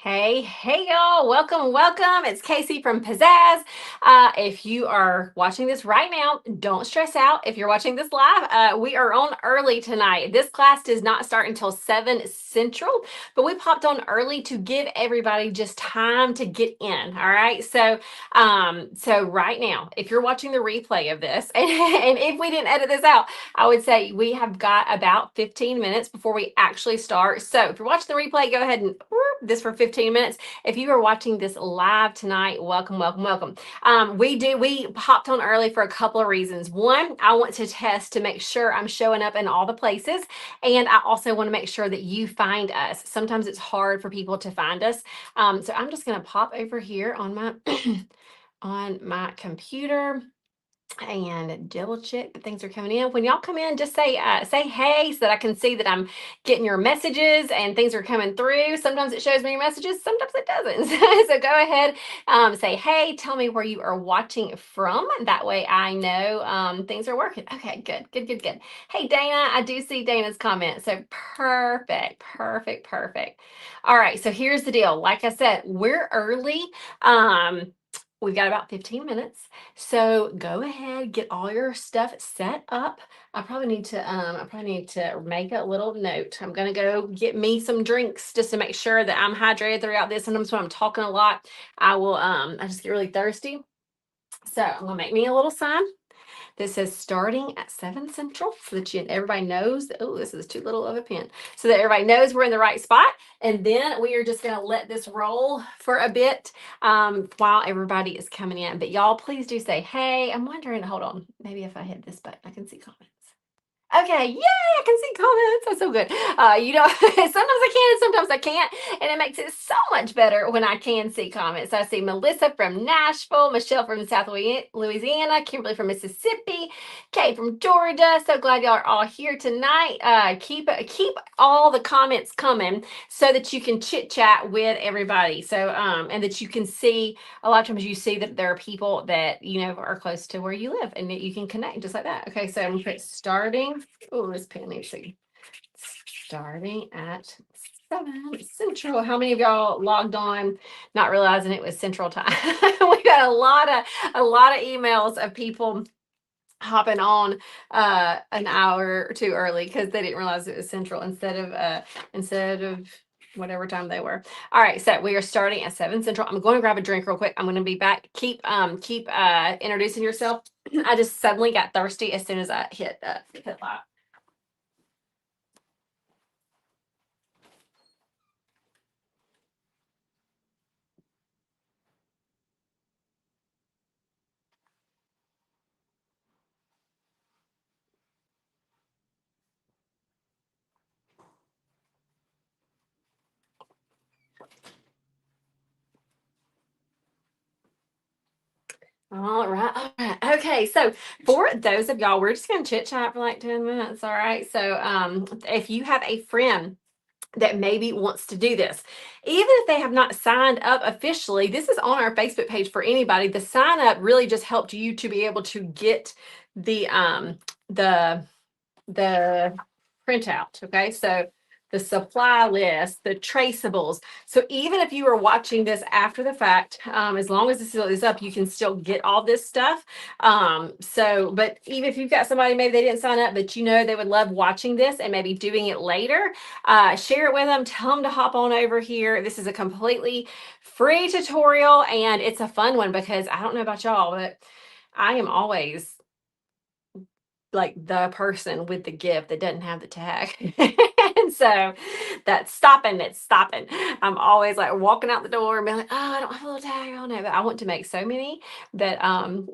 Hey, y'all. Welcome. It's Casey from Pizzazz. If you are watching this right now, don't stress out. If you're watching this live, we are on early tonight. This class does not start until 7 Central, but we popped on early to give everybody just time to get in. All right. So right now, if you're watching the replay of this, and if we didn't edit this out, I would say we have got about 15 minutes before we actually start. So if you're watching the replay, go ahead and this for 15 minutes. If you are watching this live tonight, welcome. We hopped on early for a couple of reasons. One, I want to test to make sure I'm showing up in all the places. And I also want to make sure that you find us. Sometimes it's hard for people to find us. So I'm just going to pop over here on my on my computer and double check that things are coming in. When y'all come in, just say hey so that I can see that I'm getting your messages and things are coming through. Sometimes it shows me your messages, sometimes it doesn't. So go ahead, say hey, tell me where you are watching from. That way I know things are working. Okay, good. Hey Dana, I do see Dana's comment. So perfect. All right, so here's the deal. Like I said, we're early. We've got about 15 minutes. So go ahead, get all your stuff set up. I probably need to make a little note. I'm gonna go get me some drinks just to make sure that I'm hydrated throughout this. Sometimes when I'm talking a lot, I just get really thirsty. So I'm gonna make me a little sign. This says starting at 7 Central so that everybody knows that, oh, this is too little of a pen. So that everybody knows we're in the right spot. And then we are just going to let this roll for a bit while everybody is coming in. But y'all, please do say, hey, I'm wondering, hold on, maybe if I hit this button, I can see comments. Okay, yay, I can see comments. That's so good. Sometimes I can and sometimes I can't. And it makes it so much better when I can see comments. I see Melissa from Nashville, Michelle from South Louisiana, Kimberly from Mississippi, Kay from Georgia. So glad y'all are all here tonight. Keep all the comments coming so that you can chit chat with everybody. So and that you can see a lot of times you see that there are people that are close to where you live and that you can connect just like that. Okay, so I'm gonna put starting. Oh, this pen needs to starting at 7 Central. How many of y'all logged on not realizing it was Central time? We got a lot of emails of people hopping on an hour or two early because they didn't realize it was Central instead of whatever time they were. All right, so we are starting at 7 Central. I'm going to grab a drink real quick. I'm going to be back. Keep introducing yourself. I just suddenly got thirsty as soon as I hit live. All right. Okay, so for those of y'all, we're just gonna chit chat for like 10 minutes. All right. So if you have a friend that maybe wants to do this, even if they have not signed up officially, this is on our Facebook page for anybody. The sign up really just helped you to be able to get the the printout. Okay, so the supply list, the traceables. So even if you are watching this after the fact, as long as this is up, you can still get all this stuff. But even if you've got somebody, maybe they didn't sign up, but they would love watching this and maybe doing it later, share it with them, tell them to hop on over here. This is a completely free tutorial and it's a fun one because I don't know about y'all, but I am always like the person with the gift that doesn't have the tag. And so it's stopping. I'm always like walking out the door and being like, oh, I don't have a little tag on it. But I want to make so many that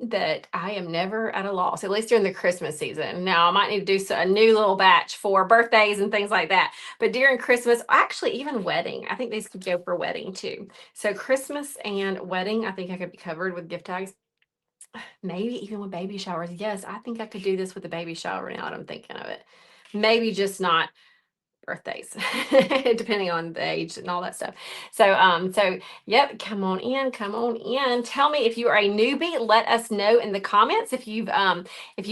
that I am never at a loss, at least during the Christmas season. Now I might need to do a new little batch for birthdays and things like that. But during Christmas, actually even wedding, I think these could go for wedding too. So Christmas and wedding, I think I could be covered with gift tags. Maybe even with baby showers. Yes, I think I could do this with a baby shower now that I'm thinking of it. Maybe just not birthdays, depending on the age and all that stuff. So yep, come on in, come on in. Tell me if you are a newbie. Let us know in the comments if you've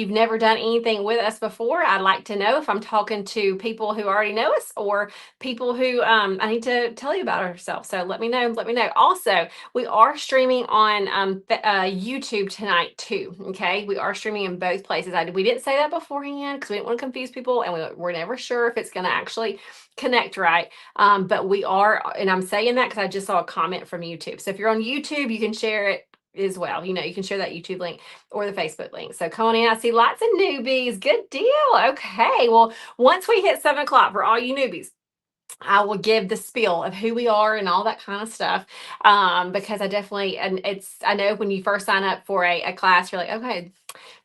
never done anything with us before. I'd like to know if I'm talking to people who already know us or people who I need to tell you about ourselves. So let me know. Let me know. Also, we are streaming on YouTube tonight too. Okay, we are streaming in both places. We didn't say that beforehand because we didn't want to confuse people, and we're never sure if it's going to actually connect right. But we are, and I'm saying that because I just saw a comment from YouTube. So if you're on YouTube, you can share it as well. You can share that YouTube link or the Facebook link. So come on in. I see lots of newbies. Good deal. Okay. Well, once we hit 7 o'clock for all you newbies, I will give the spiel of who we are and all that kind of stuff. Because I know when you first sign up for a class, you're like, okay,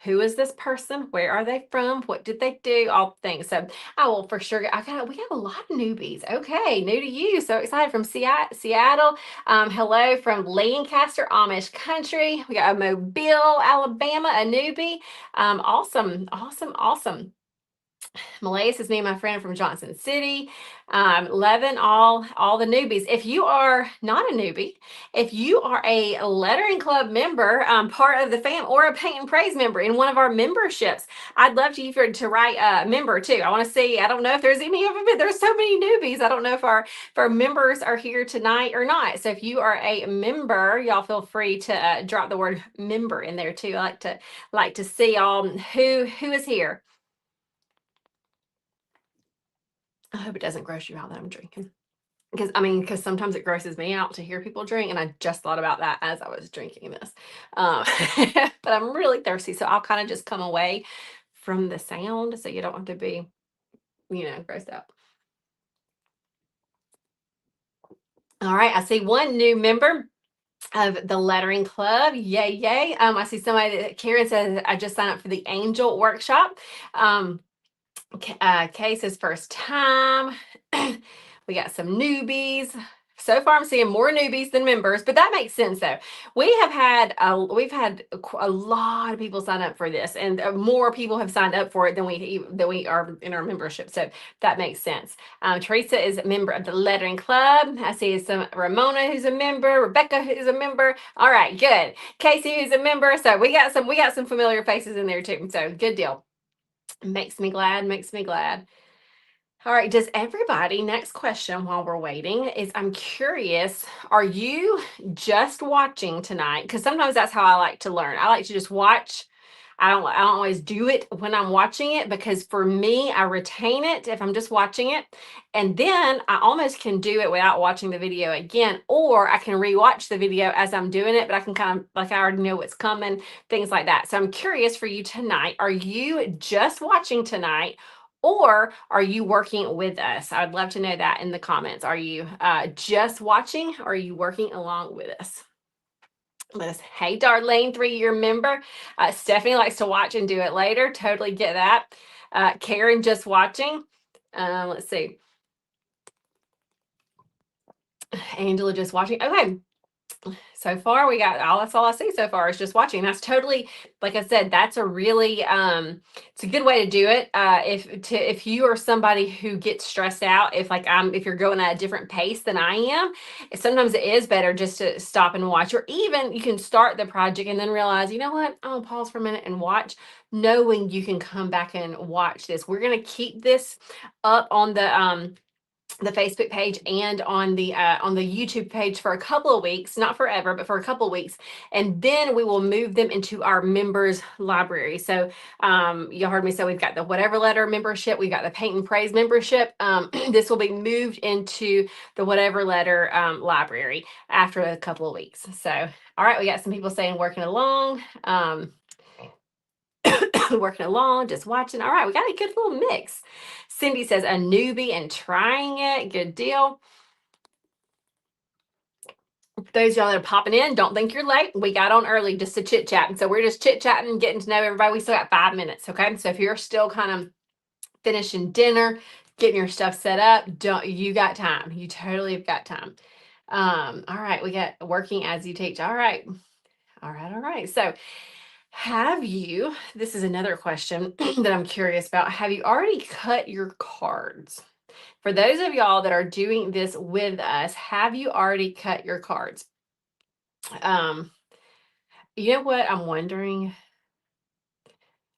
who is this person? Where are they from? What did they do? All things. So I will for sure. We have a lot of newbies. Okay, new to you. So excited from Seattle. Hello from Lancaster, Amish country. We got a Mobile, Alabama, a newbie. Awesome, awesome, awesome. Malaya says, me and my friend from Johnson City. Loving all the newbies. If you are not a newbie, if you are a lettering club member, part of the fam, or a Paint and Praise member in one of our memberships, I'd love to write a member too. I want to see. I don't know if there's any of them, but there's so many newbies. I don't know if our members are here tonight or not. So if you are a member, y'all feel free to drop the word member in there too. I like to see who is here. I hope it doesn't gross you out that I'm drinking. Because sometimes it grosses me out to hear people drink, and I just thought about that as I was drinking this. But I'm really thirsty, so I'll kind of just come away from the sound so you don't have to be, grossed out. All right, I see one new member of the lettering club. Yay, yay. I see somebody that Karen says, I just signed up for the Angel workshop. Case's first time. We got some newbies. So far, I'm seeing more newbies than members, but that makes sense though. We've had a lot of people sign up for this, and more people have signed up for it than we are in our membership. So that makes sense. Teresa is a member of the lettering club. I see some Ramona who's a member, Rebecca who's a member. All right, good. Casey who's a member. So we got some familiar faces in there too. So good deal. Makes me glad, makes me glad. All right, next question while we're waiting is, I'm curious, are you just watching tonight? Because sometimes that's how I like to learn. I like to just watch. I don't always do it when I'm watching it, because for me, I retain it if I'm just watching it. And then I almost can do it without watching the video again, or I can rewatch the video as I'm doing it, but I can kind of, like, I already know what's coming, things like that. So I'm curious for you tonight, are you just watching tonight, or are you working with us? I would love to know that in the comments. Are you just watching, or are you working along with us? Hey, Darlene, 3-year member. Stephanie likes to watch and do it later. Totally get that. Karen, just watching. Let's see. Angela, just watching. Okay. So far, that's all I see so far is just watching. That's totally, like I said, that's a really it's a good way to do it. If you are somebody who gets stressed out, if you're going at a different pace than I am, sometimes it is better just to stop and watch, or even you can start the project and then realize, you know what, I'll pause for a minute and watch, knowing you can come back and watch this. We're going to keep this up on the Facebook page and on the YouTube page for a couple of weeks, not forever, but for a couple of weeks. And then we will move them into our members library. So you heard me say we've got the Whatever Letter membership, we've got the Paint and Praise membership. This will be moved into the Whatever Letter library after a couple of weeks. So, all right, we got some people saying working along. Working along, just watching. All right, we got a good little mix. Cindy says a newbie and trying it. Good deal. For those of y'all that are popping in, don't think you're late. We got on early just to chit chat. And so we're just chit chatting, getting to know everybody. We still got 5 minutes. Okay. So if you're still kind of finishing dinner, getting your stuff set up, you got time. You totally have got time. All right. We got working as you teach. All right. All right. All right. So this is another question that I'm curious about. Have you already cut your cards? For those of y'all that are doing this with us, have you already cut your cards? Um, you know what I'm wondering?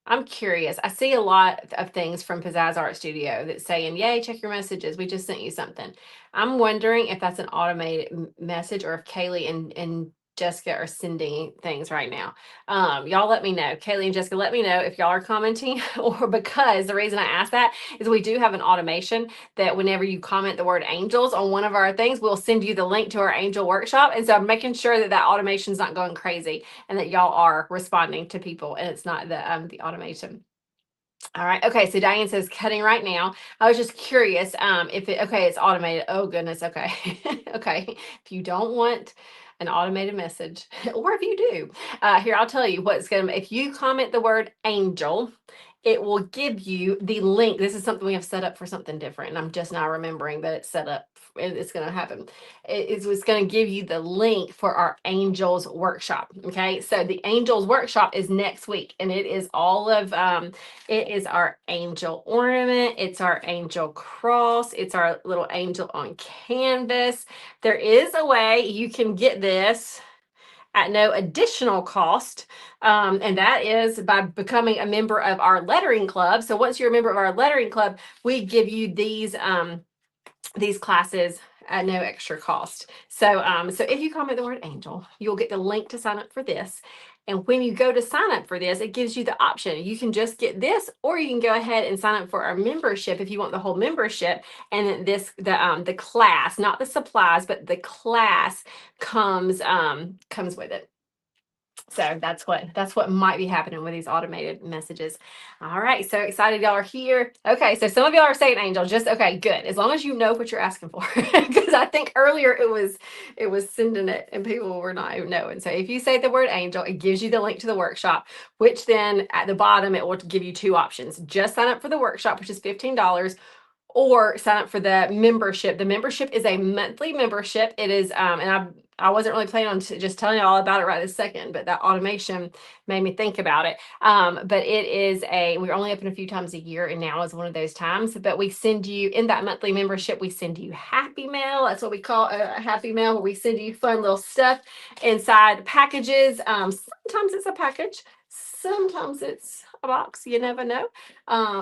I'm curious. I see a lot of things from Pizzazz Art Studio that's saying, "Yay, check your messages. We just sent you something." I'm wondering if that's an automated message or if Kaylee and Jessica are sending things right now. Y'all let me know. Kaylee and Jessica, let me know if y'all are commenting or because the reason I ask that is we do have an automation that whenever you comment the word angels on one of our things, we'll send you the link to our angel workshop. And so I'm making sure that that automation's not going crazy and that y'all are responding to people and it's not the automation. All right. Okay. So Diane says cutting right now. I was just curious if it, okay, it's automated. Oh goodness. Okay. Okay. If you don't want an automated message or if you do, here, I'll tell you what's going to, if you comment the word angel, it will give you the link. This is something we have set up for something different. And I'm just now remembering that it's set up. It's going to happen. It's going to give you the link for our angels workshop. Okay. So the angels workshop is next week and it is all of, it is our angel ornament. It's our angel cross. It's our little angel on canvas. There is a way you can get this at no additional cost. And that is by becoming a member of our lettering club. So once you're a member of our lettering club, we give you these classes at no extra cost. So so if you comment the word angel, you'll get the link to sign up for this. And when you go to sign up for this, it gives you the option. You can just get this, or you can go ahead and sign up for our membership if you want the whole membership. And then the class, not the supplies, but the class comes with it. So that's what might be happening with these automated messages. All right, so excited y'all are here. Okay, so some of y'all are saying angel. Just okay, good. As long as you know what you're asking for, because I think earlier it was sending it and people were not even knowing. So if you say the word angel, it gives you the link to the workshop, which then at the bottom it will give you two options. Just sign up for the workshop, which is $15, or sign up for the membership. The membership is a monthly membership. It is, and I wasn't really planning on just telling you all about it right this second, but that automation made me think about it. But it is we're only open a few times a year, and now is one of those times. But we send you in that monthly membership, we send you happy mail. That's what we call a happy mail, where we send you fun little stuff inside packages. Sometimes it's a package, sometimes it's a box. You never know.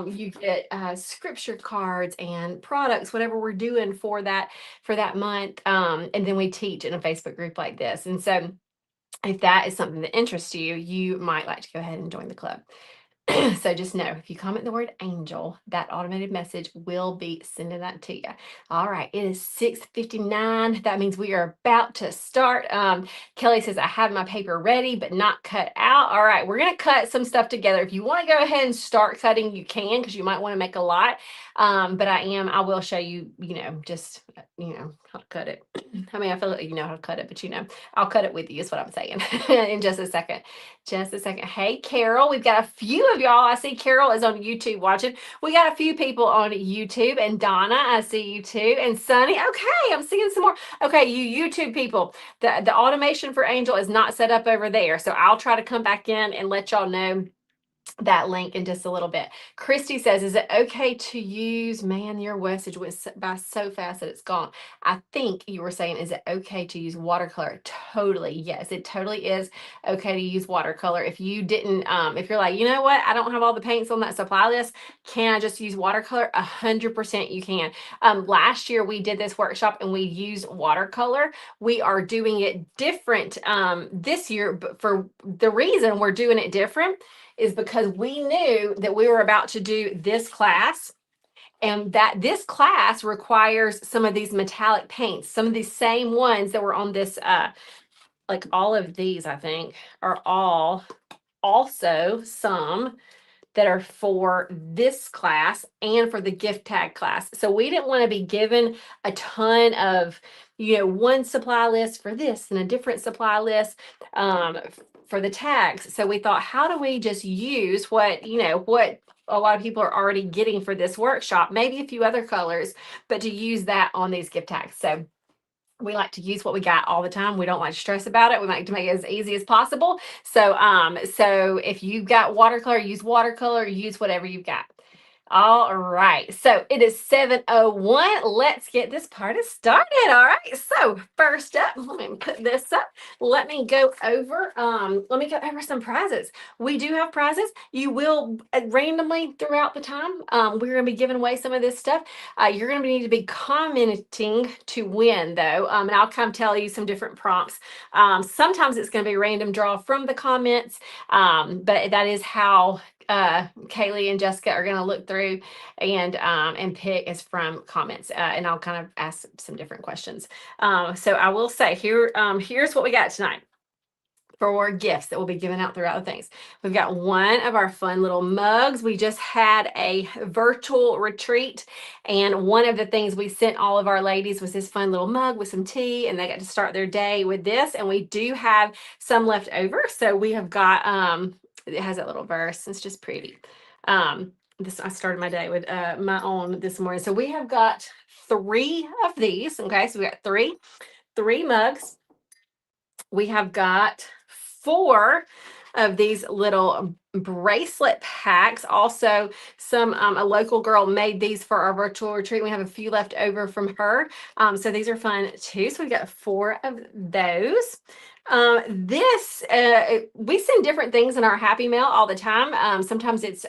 You get scripture cards and products, whatever we're doing for that month. And then we teach in a Facebook group like this. And so if that is something that interests you, you might like to go ahead and join the club. So just know if you comment the word angel, that automated message will be sending that to you. All right, it is 6:59. That means we are about to start. Kelly says, I have my paper ready, but not cut out. All right, we're going to cut some stuff together. If you want to go ahead and start cutting, you can, because you might want to make a lot. But I will show you, just, how to cut it. I mean, I feel like you know how to cut it, but I'll cut it with you is what I'm saying in just a second. Just a second. Hey, Carol, we've got a few of y'all. I see Carol is on YouTube watching. We got a few people on YouTube, and Donna, I see you too, and Sunny. Okay, I'm seeing some more. Okay, you YouTube people, the automation for Angel is not set up over there. So I'll try to come back in and let y'all know that link in just a little bit. Christy says, is it okay to use, man, your message went by so fast that it's gone. I think you were saying, is it okay to use watercolor? Totally. Yes, it totally is okay to use watercolor. If you didn't, if you're like, you know what, I don't have all the paints on that supply list, can I just use watercolor? 100% you can. Last year we did this workshop and we used watercolor. We are doing it different this year, but for the reason we're doing it different is because we knew that we were about to do this class, and that this class requires some of these metallic paints, some of these same ones that were on this, like all of these, I think, are all also some that are for this class and for the gift tag class. So we didn't want to be given a ton of, one supply list for this and a different supply list for the tags. So we thought, how do we just use what a lot of people are already getting for this workshop, maybe a few other colors, but to use that on these gift tags. So we like to use what we got all the time. We don't like to stress about it. We like to make it as easy as possible. So, so if you've got watercolor, use whatever you've got. All right, so it is 7:01. Let's get this party started. All right, so first up, let me put this up. Let me go over some prizes. We do have prizes. You will randomly throughout the time. We're going to be giving away some of this stuff. You're going to need to be commenting to win, though, and I'll kind of tell you some different prompts. Sometimes it's going to be a random draw from the comments, but that is how Kaylee and Jessica are going to look through and pick is from comments, and I'll kind of ask some different questions. So I will say here's what we got tonight for gifts that will be given out throughout the things. We've got one of our fun little mugs. We just had a virtual retreat, and one of the things we sent all of our ladies was this fun little mug with some tea, and they got to start their day with this. And we do have some left over, so we have got it has that little verse. It's just pretty. This I started my day with my own this morning. So we have got 3 of these. Okay, so we got three mugs. We have got 4 of these little bracelet packs. Also, some a local girl made these for our virtual retreat. We have a few left over from her. So these are fun too. So we got 4 of those. We send different things in our Happy Mail all the time. Sometimes it's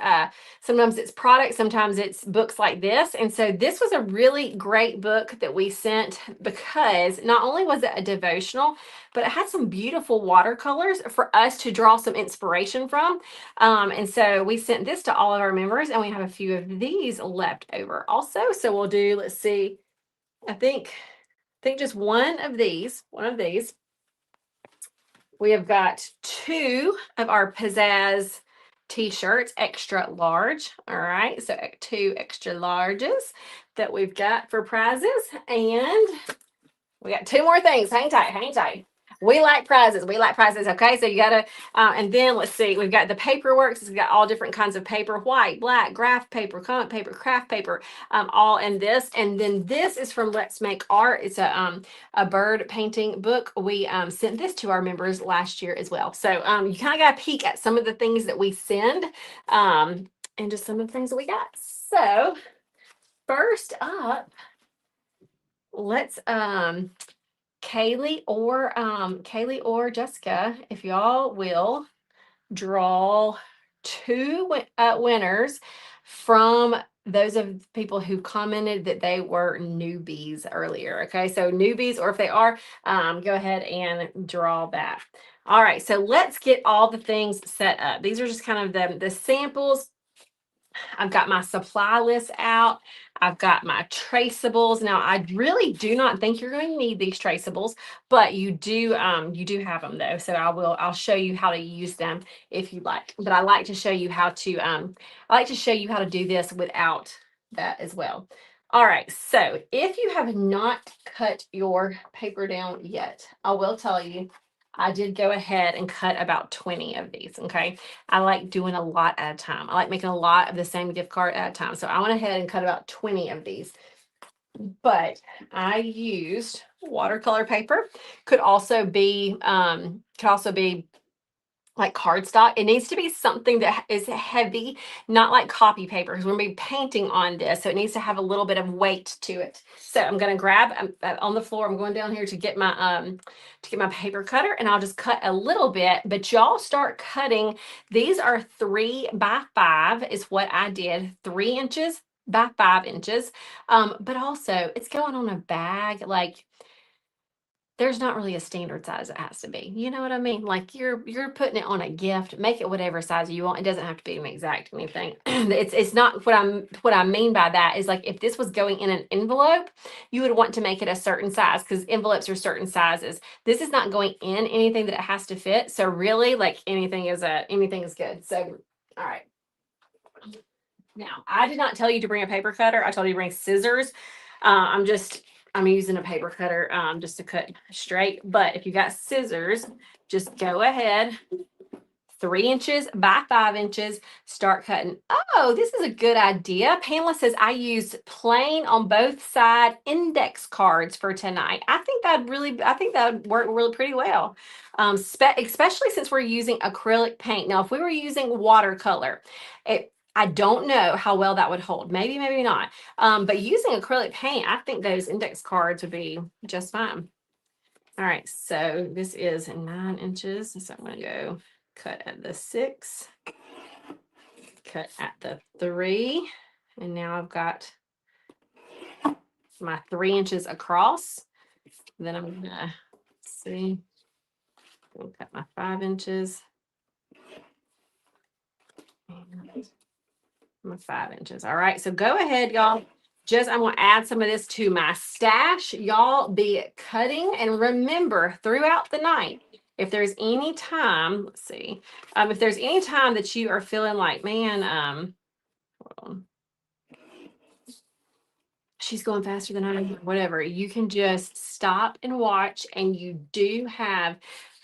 products, sometimes it's books like this. And so this was a really great book that we sent because not only was it a devotional, but it had some beautiful watercolors for us to draw some inspiration from. And so we sent this to all of our members, and we have a few of these left over also. So we'll do, let's see, I think just one of these. We have got 2 of our Pizzazz t-shirts, extra large. All right, so 2 extra larges that we've got for prizes. And we got 2 more things. Hang tight. We like prizes. Okay, so you gotta, and then let's see, we've got the paperwork. So we've got all different kinds of paper: white, black, graph paper, comic paper, craft paper, all in this. And then this is from Let's Make Art. It's a bird painting book. We sent this to our members last year as well. So you kind of got a peek at some of the things that we send, and just some of the things that we got. So first up, let's Kaylee or Jessica, if y'all will draw 2 winners from those of people who commented that they were newbies earlier. Okay, so newbies, or if they are, go ahead and draw that. All right, so let's get all the things set up. These are just kind of the samples. I've got my supply list out. I've got my traceables. Now, I really do not think you're going to need these traceables, but you do have them though. So I'll show you how to use them if you like. But I like to show you how to do this without that as well. All right, so if you have not cut your paper down yet, I will tell you, I did go ahead and cut about 20 of these, okay? I like doing a lot at a time. I like making a lot of the same gift card at a time. So I went ahead and cut about 20 of these. But I used watercolor paper. Could also be like cardstock. It needs to be something that is heavy, not like copy paper, because we're going to be painting on this. So it needs to have a little bit of weight to it. So I'm going to grab on the floor. I'm going down here to get my paper cutter, and I'll just cut a little bit, but y'all start cutting. These are 3 by 5 is what I did, 3 inches by 5 inches. But also it's going on a bag. Like, there's not really a standard size it has to be. You know what I mean? Like, you're putting it on a gift, make it whatever size you want. It doesn't have to be an exact anything. It's not what I mean by that is, like, if this was going in an envelope, you would want to make it a certain size because envelopes are certain sizes. This is not going in anything that it has to fit. So really, like, anything is good. So all right. Now, I did not tell you to bring a paper cutter. I told you to bring scissors. I'm using a paper cutter just to cut straight. But if you got scissors, just go ahead, 3 inches by 5 inches, start cutting. Oh, this is a good idea. Pamela says I used plain on both side index cards for tonight. I think that would work really pretty well. Especially since we're using acrylic paint. Now, if we were using watercolor, I don't know how well that would hold. Maybe, maybe not. But using acrylic paint, I think those index cards would be just fine. All right, so this is 9 inches. So I'm going to go cut at the 6, cut at the 3, and now I've got my 3 inches across. Then I'm going to see, I'll cut my 5 inches. And my 5 inches. All right, so go ahead, y'all. I'm going to add some of this to my stash. Y'all be cutting, and remember throughout the night, if there's any time, let's see, if there's any time that you are feeling like, man, hold on, she's going faster than I am, whatever, you can just stop and watch, and you do have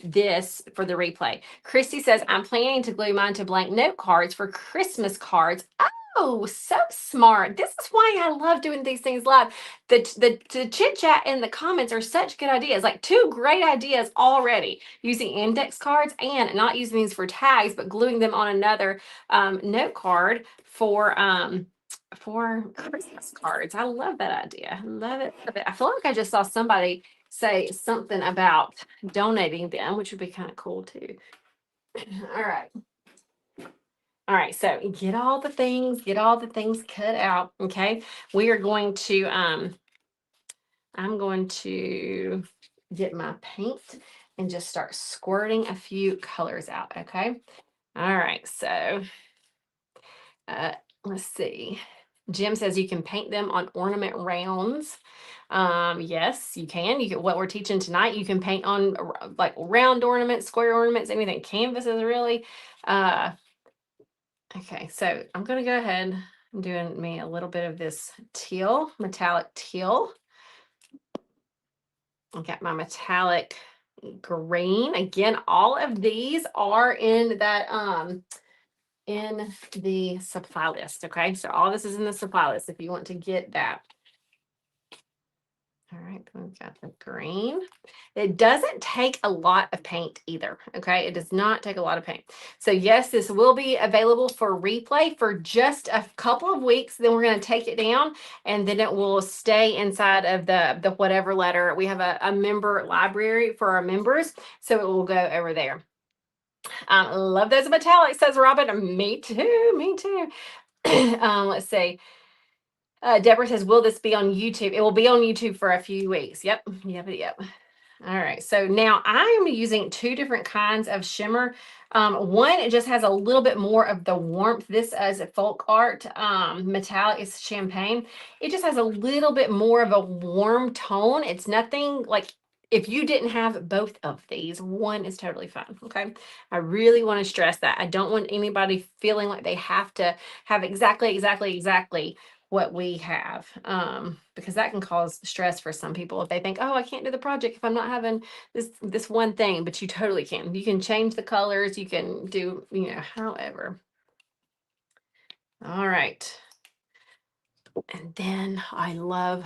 this for the replay. Christy says, I'm planning to glue mine to blank note cards for Christmas cards. Oh, so smart. This is why I love doing these things live. The chit chat in the comments are such good ideas, like 2 great ideas already, using index cards and not using these for tags, but gluing them on another note card for Christmas cards. I love that idea. Love it. Love it. I feel like I just saw somebody say something about donating them, which would be kind of cool too. All right. All right, so get all the things cut out. Okay. We are going to I'm going to get my paint and just start squirting a few colors out. Okay. All right, so let's see. Jim says you can paint them on ornament rounds. Yes, you can. What we're teaching tonight, you can paint on like round ornaments, square ornaments, anything. Canvases really. Okay, so I'm gonna go ahead. I'm doing me a little bit of this teal, metallic teal. I got my metallic green. Again, all of these are in that in the supply list. Okay, so all this is in the supply list if you want to get that. All right, we've got the green. It doesn't take a lot of paint either. Okay, it does not take a lot of paint. So yes, this will be available for replay for just a couple of weeks. Then we're going to take it down, and then it will stay inside of the whatever letter. We have a member library for our members, so it will go over there. Love those metallics, says Robin. Me too. Me too. Let's see. Deborah says, will this be on YouTube? It will be on YouTube for a few weeks. Yep. All right. So now I am using 2 different kinds of shimmer. One, it just has a little bit more of the warmth. This is a folk art metallic. It's champagne. It just has a little bit more of a warm tone. It's nothing like, if you didn't have both of these, one is totally fine. Okay. I really want to stress that. I don't want anybody feeling like they have to have exactly what we have, because that can cause stress for some people if they think, oh, I can't do the project if I'm not having this one thing. But you totally can. You can change the colors. You can do, however. All right. And then I love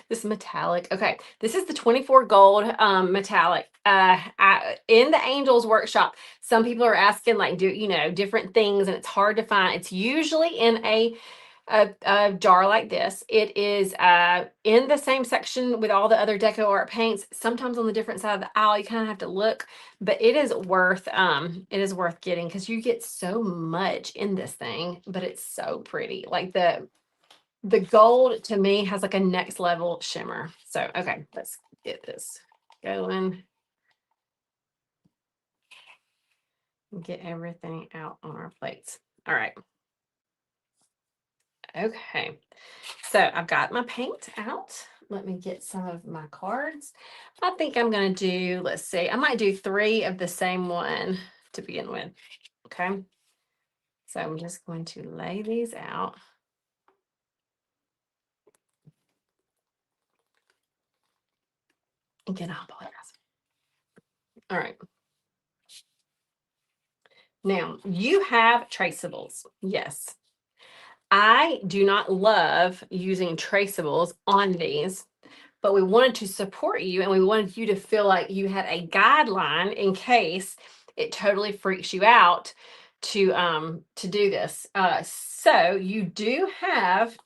this metallic. Okay, this is the 24 gold metallic. In the Angels Workshop, some people are asking, like, different things, and it's hard to find. It's usually in a jar like this. It is in the same section with all the other deco art paints, sometimes on the different side of the aisle. You kind of have to look, but it is worth getting, because you get so much in this thing, but it's so pretty. Like the gold to me has like a next level shimmer. So okay, let's get this going. Get everything out on our plates. All right. Okay, so I've got my paint out. Let me get some of my cards. I think I'm going to do, let's see, I might do 3 of the same one to begin with. Okay, so I'm just going to lay these out. Again, I apologize. All right. Now, you have traceables. Yes. I do not love using traceables on these, but we wanted to support you, and we wanted you to feel like you had a guideline in case it totally freaks you out to do this. So you do have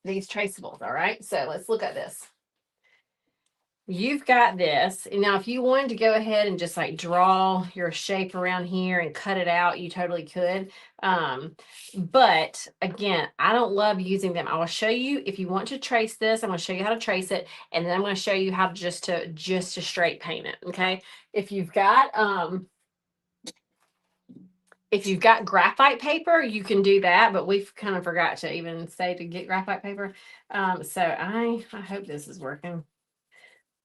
these traceables, all right? So let's look at this. You've got this. And now, if you wanted to go ahead and just like draw your shape around here and cut it out, you totally could. But again, I don't love using them. I will show you if you want to trace this. I'm going to show you how to trace it, and then I'm going to show you how to just to straight paint it. Okay. If you've got graphite paper, you can do that, but we've kind of forgot to even say to get graphite paper. So I hope this is working.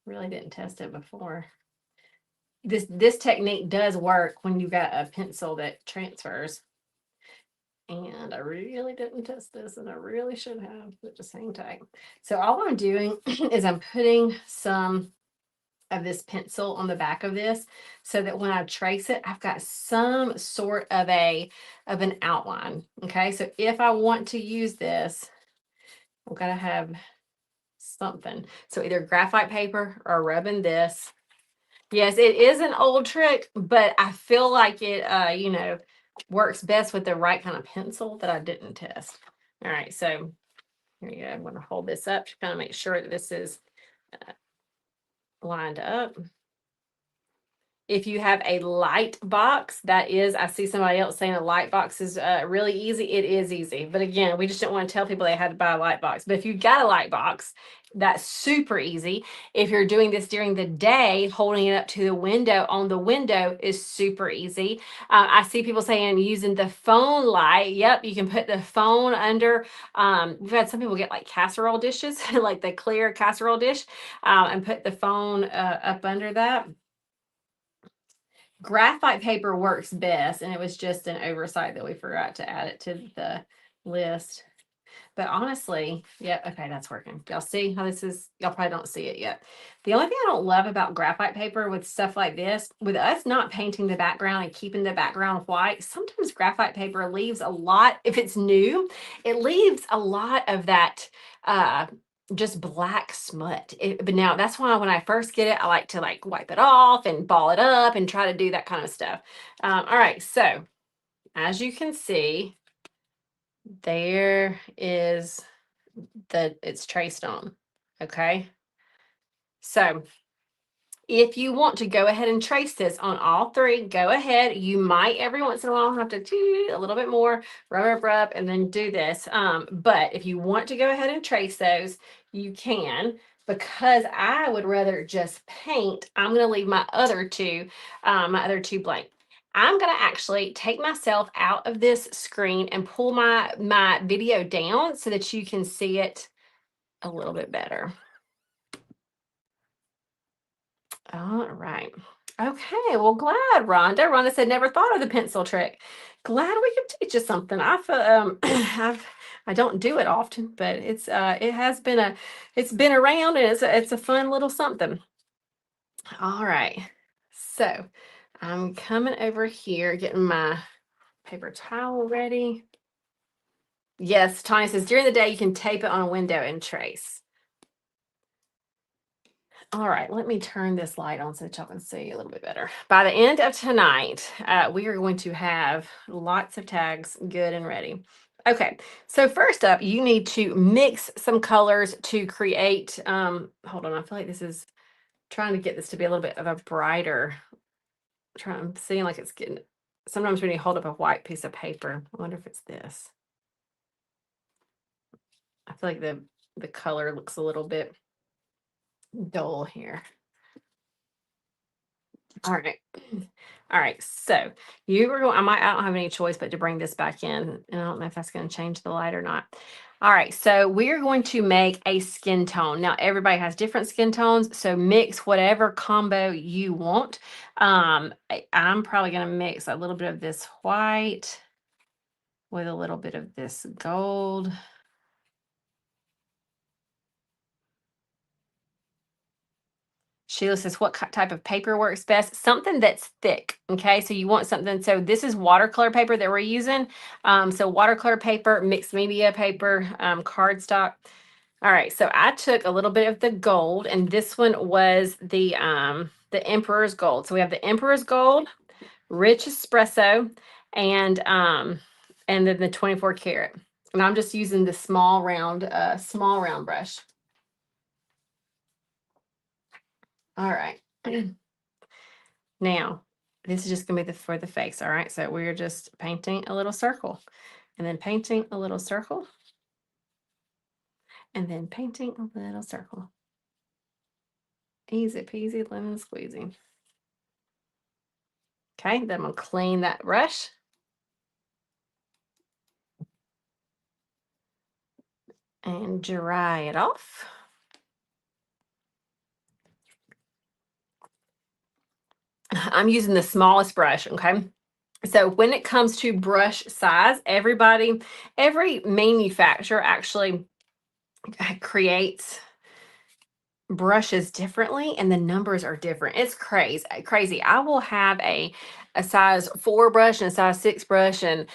Really didn't test it before. This technique does work when you've got a pencil that transfers. And I really didn't test this, and I really should have, but just hang tight. So all I'm doing is I'm putting some of this pencil on the back of this so that when I trace it, I've got some sort of an outline. Okay, so if I want to use this, I've got to have something. So either graphite paper or rubbing this. Yes, it is an old trick, but I feel like it, works best with the right kind of pencil that I didn't test. All right, so here you go. I'm going to hold this up to kind of make sure that this is lined up. If you have a light box, that is, I see somebody else saying a light box is really easy. It is easy. But again, we just didn't want to tell people they had to buy a light box. But if you've got a light box, that's super easy. If you're doing this during the day, holding it up to the window on the window is super easy. I see people saying using the phone light. Yep, you can put the phone under. We've had some people get like casserole dishes, like the clear casserole dish, and put the phone up under that. Graphite paper works best, and it was just an oversight that we forgot to add it to the list. But honestly, yeah, okay, that's working. Y'all see how this is? Y'all probably don't see it yet. The only thing I don't love about graphite paper with stuff like this, with us not painting the background and keeping the background white, sometimes graphite paper leaves a lot, if it's new, it leaves a lot of that just black smut. But now that's why when I first get it, I like to like wipe it off and ball it up and try to do that kind of stuff. All right, so as you can see, there is it's traced on. Okay, so if you want to go ahead and trace this on all three, go ahead. You might every once in a while have to do a little bit more, rub, and then do this. But if you want to go ahead and trace those, you can. Because I would rather just paint, I'm going to leave my other two blank. I'm going to actually take myself out of this screen and pull my video down so that you can see it a little bit better. All right. Okay. Well, glad, Rhonda. Rhonda said never thought of the pencil trick. Glad we could teach you something. I don't do it often, but it has been it's been around, and it's a fun little something. All right. So I'm coming over here, getting my paper towel ready. Yes, Tanya says during the day you can tape it on a window and trace. All right, let me turn this light on so that y'all can see a little bit better. By the end of tonight, we are going to have lots of tags good and ready. Okay, so first up, you need to mix some colors to create, hold on, I feel like this is trying to get this to be a little bit of a brighter, I'm seeing like it's getting, sometimes when you hold up a white piece of paper, I wonder if it's this. I feel like the color looks a little bit dull here. All right. All right. So you were going, I don't have any choice but to bring this back in. And I don't know if that's going to change the light or not. All right. So we're going to make a skin tone. Now, everybody has different skin tones. So mix whatever combo you want. I'm probably going to mix a little bit of this white with a little bit of this gold. Sheila says, what type of paper works best? Something that's thick. Okay, so you want something. So this is watercolor paper that we're using. So watercolor paper, mixed media paper, cardstock. All right, so I took a little bit of the gold, and this one was the Emperor's Gold. So we have the Emperor's Gold, Rich Espresso, and then the 24 karat. And I'm just using the small round brush. All right. Now, this is just gonna be for the face. All right. So we're just painting a little circle, and then painting a little circle, and then painting a little circle. Easy peasy lemon squeezy. Okay, then I'm gonna clean that brush. And dry it off. I'm using the smallest brush, okay? So when it comes to brush size, every manufacturer actually creates brushes differently and the numbers are different. It's crazy. I will have a size 4 brush and a size 6 brush and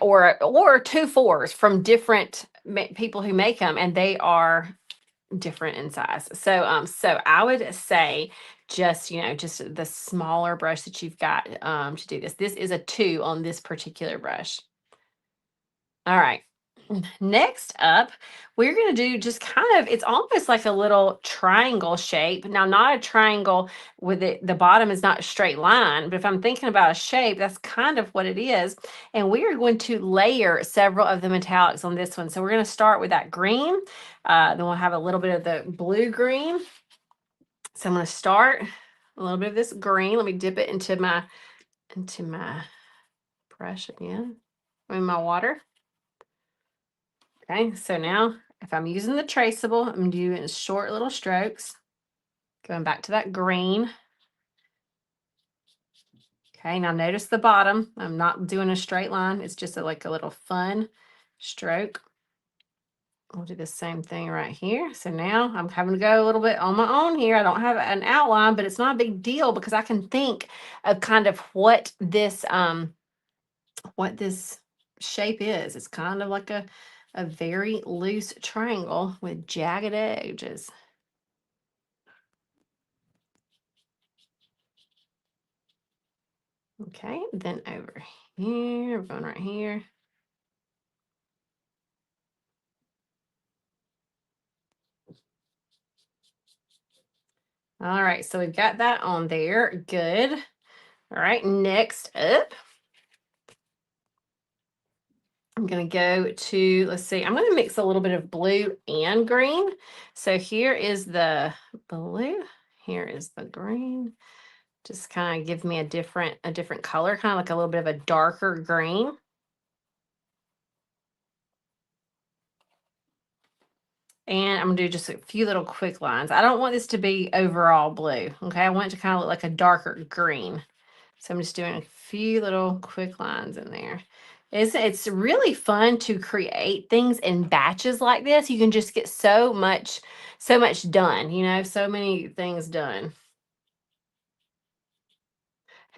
or 2 4s from different people who make them, and they are different in size. So I would say just, just the smaller brush that you've got to do this. This is a 2 on this particular brush. All right. Next up, we're going to do just kind of, it's almost like a little triangle shape. Now, not a triangle with the bottom is not a straight line, but if I'm thinking about a shape, that's kind of what it is. And we are going to layer several of the metallics on this one. So we're going to start with that green. Then we'll have a little bit of the blue green. So I'm going to start a little bit of this green. Let me dip it into my brush again, in my water. Okay, so now if I'm using the traceable, I'm doing short little strokes, going back to that green. Okay, now notice the bottom. I'm not doing a straight line. It's just like a little fun stroke. We'll do the same thing right here. So now I'm having to go a little bit on my own here. I don't have an outline, but it's not a big deal because I can think of kind of what this shape is. It's kind of like a very loose triangle with jagged edges. Okay, then over here, we're going right here. All right, so we've got that on there. Good. All right, next up, I'm going to go to, let's see, I'm going to mix a little bit of blue and green. So here is the blue, here is the green. Just kind of give me a different color, kind of like a little bit of a darker green. And I'm gonna do just a few little quick lines. I don't want this to be overall blue. Okay, I want it to kind of look like a darker green. So I'm just doing a few little quick lines in there. It's really fun to create things in batches like this. You can just get so much done, so many things done.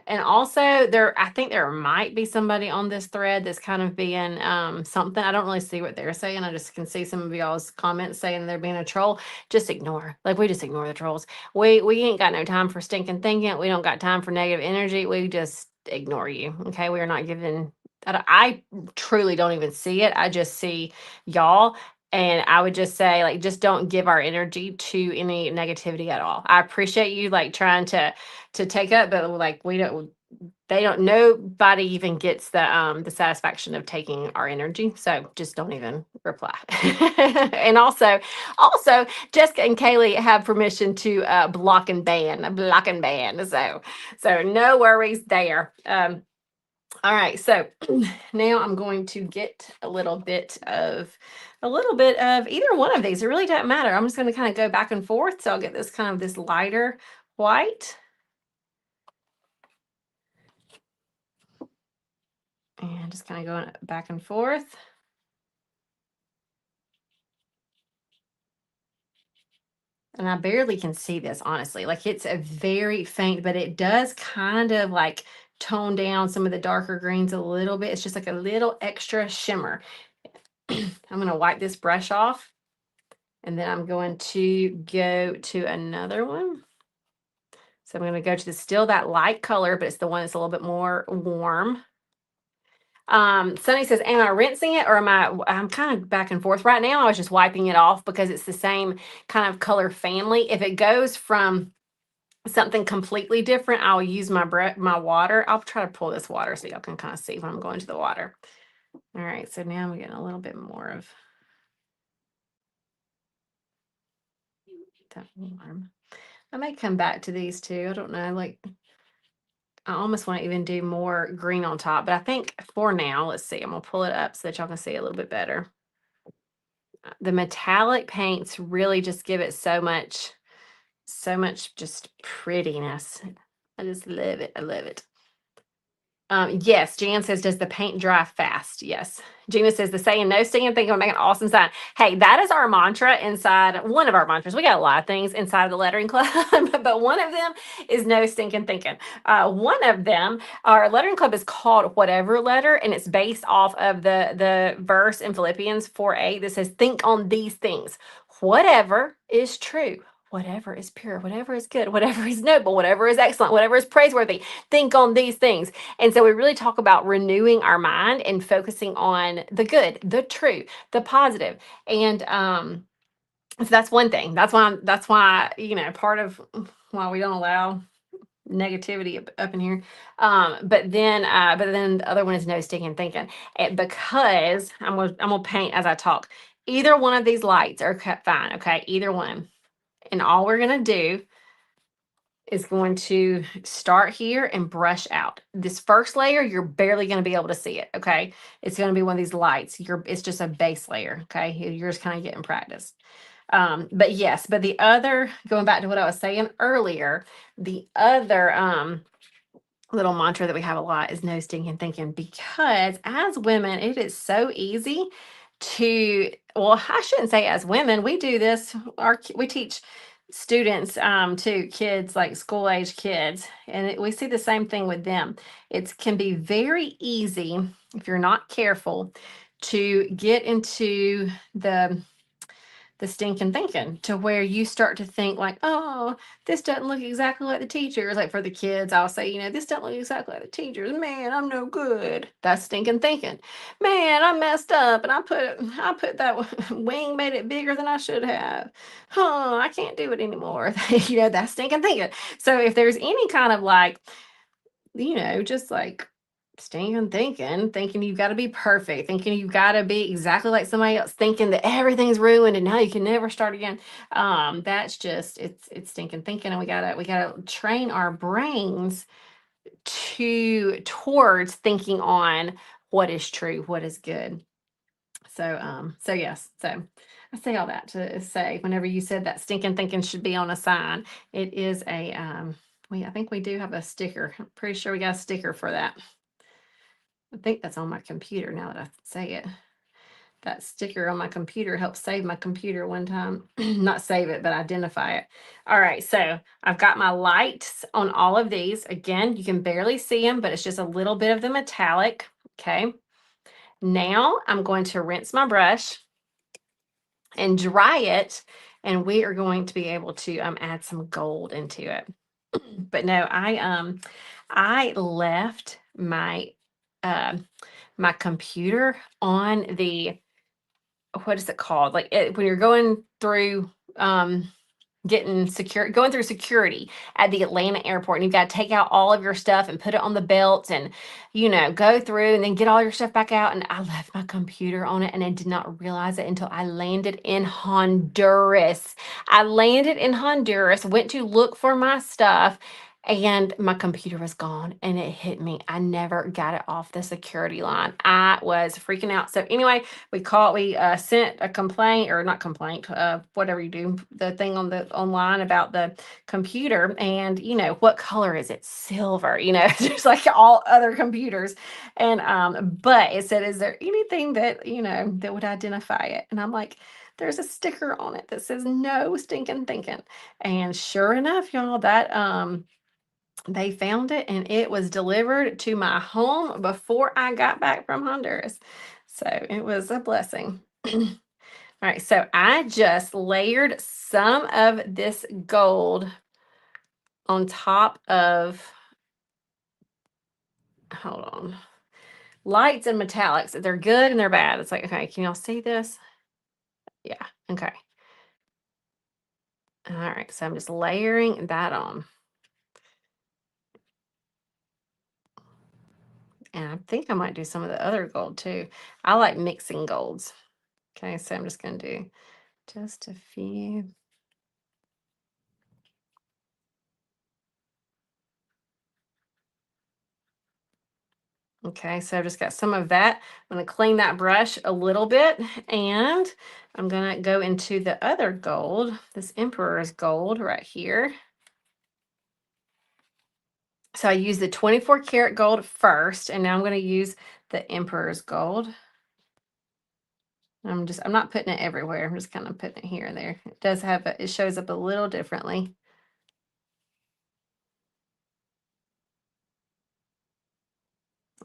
And also I think there might be somebody on this thread that's kind of being something. I don't really see what they're saying. I just can see some of y'all's comments saying they're being a troll. Just ignore. Like, we just ignore the trolls. We ain't got no time for stinking thinking. We don't got time for negative energy. We just ignore you. Okay. We are not giving I truly don't even see it. I just see y'all. And I would just say, like, just don't give our energy to any negativity at all. I appreciate you like trying to take up, but like nobody even gets the satisfaction of taking our energy. So just don't even reply. And also Jessica and Kaylee have permission to block and ban. So no worries there. All right, so now I'm going to get a little bit of either one of these. It really doesn't matter. I'm just going to kind of go back and forth. So I'll get this kind of this lighter white. And just kind of going back and forth. And I barely can see this, honestly. Like, it's a very faint, but it does kind of like tone down some of the darker greens a little bit. It's just like a little extra shimmer. I'm going to wipe this brush off. And then I'm going to go to another one. So I'm going to go to still that light color, but it's the one that's a little bit more warm. Sunny says, am I rinsing it or I'm kind of back and forth right now. I was just wiping it off because it's the same kind of color family. If it goes from something completely different, I'll use my water. I'll try to pull this water so y'all can kind of see when I'm going to the water. All right, so now I'm getting a little bit more of that warm. I may come back to these two. I don't know, like I almost want to even do more green on top, but I think for now, let's see, I'm gonna pull it up so that y'all can see a little bit better. The metallic paints really just give it so much just prettiness. I just love it. I love it. Yes, Jan says, does the paint dry fast? Yes. Gina says, the saying no stinging thinking will make an awesome sign. Hey, that is our mantra inside, one of our mantras. We got a lot of things inside of the lettering club, but one of them is no stinking thinking. One of them, our lettering club is called Whatever Letter, and it's based off of the verse in Philippians 4:8 that says, think on these things. Whatever is true, whatever is pure, whatever is good, whatever is noble, whatever is excellent, whatever is praiseworthy, think on these things. And so we really talk about renewing our mind and focusing on the good, the true, the positive. And so that's one thing. That's why, part of why we don't allow negativity up in here. But then the other one is no stinking thinking. And because I'm gonna paint as I talk. Either one of these lights are fine, okay? Either one. And all we're gonna do is going to start here and brush out. This first layer, you're barely going to be able to see it, okay? It's going to be one of these lights. It's just a base layer, okay? You're just kind of getting practice. But the other, going back to what I was saying earlier, the other little mantra that we have a lot is no stinking thinking, because as women, it is so easy to, well, I shouldn't say as women, we do this, we teach students to kids, like school age kids, and we see the same thing with them. It can be very easy, if you're not careful, to get into the stinking thinking, to where you start to think like, oh, this doesn't look exactly like the teachers. Like for the kids, I'll say, this doesn't look exactly like the teachers. Man, I'm no good. That's stinking thinking. Man, I messed up and I put that wing, made it bigger than I should have. I can't do it anymore. That's stinking thinking. So if there's any kind of like, just like stinking thinking you've got to be perfect, thinking you've got to be exactly like somebody else, thinking that everything's ruined and now you can never start again. That's just it's stinking thinking, and we gotta train our brains towards thinking on what is true, what is good. So yes, so I say all that to say, whenever you said that stinking thinking should be on a sign, it is I think we do have a sticker. I'm pretty sure we got a sticker for that. I think that's on my computer now that I say it. That sticker on my computer helped save my computer one time. Not save it, but identify it. All right, so I've got my lights on all of these. Again, you can barely see them, but it's just a little bit of the metallic. Okay. Now I'm going to rinse my brush and dry it, and we are going to be able to add some gold into it. But no, I left my my computer on the, what is it called? Like when you're going through going through security at the Atlanta airport, and you've got to take out all of your stuff and put it on the belts and go through and then get all your stuff back out. And I left my computer on it, and I did not realize it until I landed in Honduras. Went to look for my stuff, and my computer was gone, and it hit me. I never got it off the security line. I was freaking out. So anyway, we sent a complaint, or not complaint, whatever you do, the thing online about the computer. And what color is it? Silver, just like all other computers. And but it said, is there anything that that would identify it? And I'm like, there's a sticker on it that says no stinking thinking. And sure enough, y'all, that they found it, and it was delivered to my home before I got back from Honduras. So it was a blessing. All right, so I just layered some of this gold on top of, hold on. lights and metallics. They're good and they're bad. It's like, okay, can y'all see this? Yeah, okay. All right, so I'm just layering that on. And I think I might do some of the other gold too. I like mixing golds. Okay, so I'm just going to do just a few. Okay, so I've just got some of that. I'm going to clean that brush a little bit, and I'm going to go into the other gold, this Emperor's gold right here. So I use the 24 karat gold first, and now I'm going to use the Emperor's gold. I'm not putting it everywhere. I'm just kind of putting it here and there. It does have, it shows up a little differently.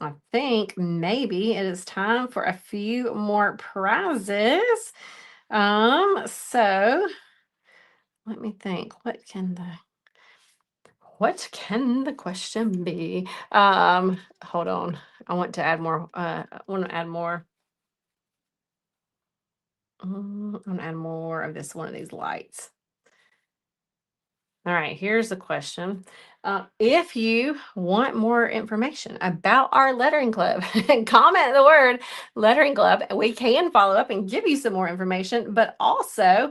I think maybe it is time for a few more prizes. So let me think. What can the question be? Hold on. I want to add more. I want to add more. I want to add more of this one of these lights. All right, here's the question. If you want more information about our lettering club, comment the word lettering club. We can follow up and give you some more information, but also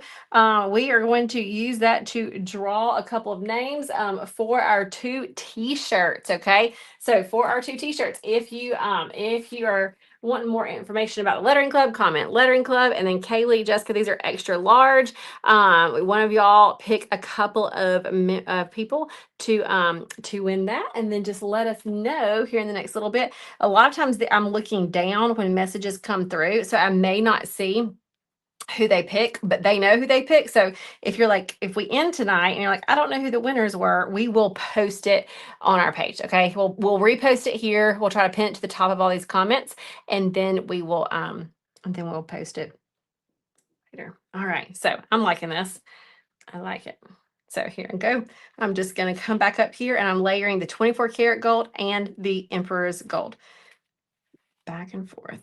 we are going to use that to draw a couple of names for our 2 t-shirts. Okay, so for our 2 t-shirts, if you are wanting more information about the lettering club, comment lettering club, and then Kaylee, Jessica, these are extra large. One of y'all pick a couple of people to win that, and then just let us know here in the next little bit. A lot of times I'm looking down when messages come through, so I may not see who they pick, but they know who they pick. So if you're like, if we end tonight and you're like, I don't know who the winners were, we will post it on our page. Okay, we'll repost it here. We'll try to pin it to the top of all these comments, and then we'll post it later. All right, so I'm liking this. I like it. So here I go. I'm just going to come back up here, and I'm layering the 24 karat gold and the Emperor's gold back and forth.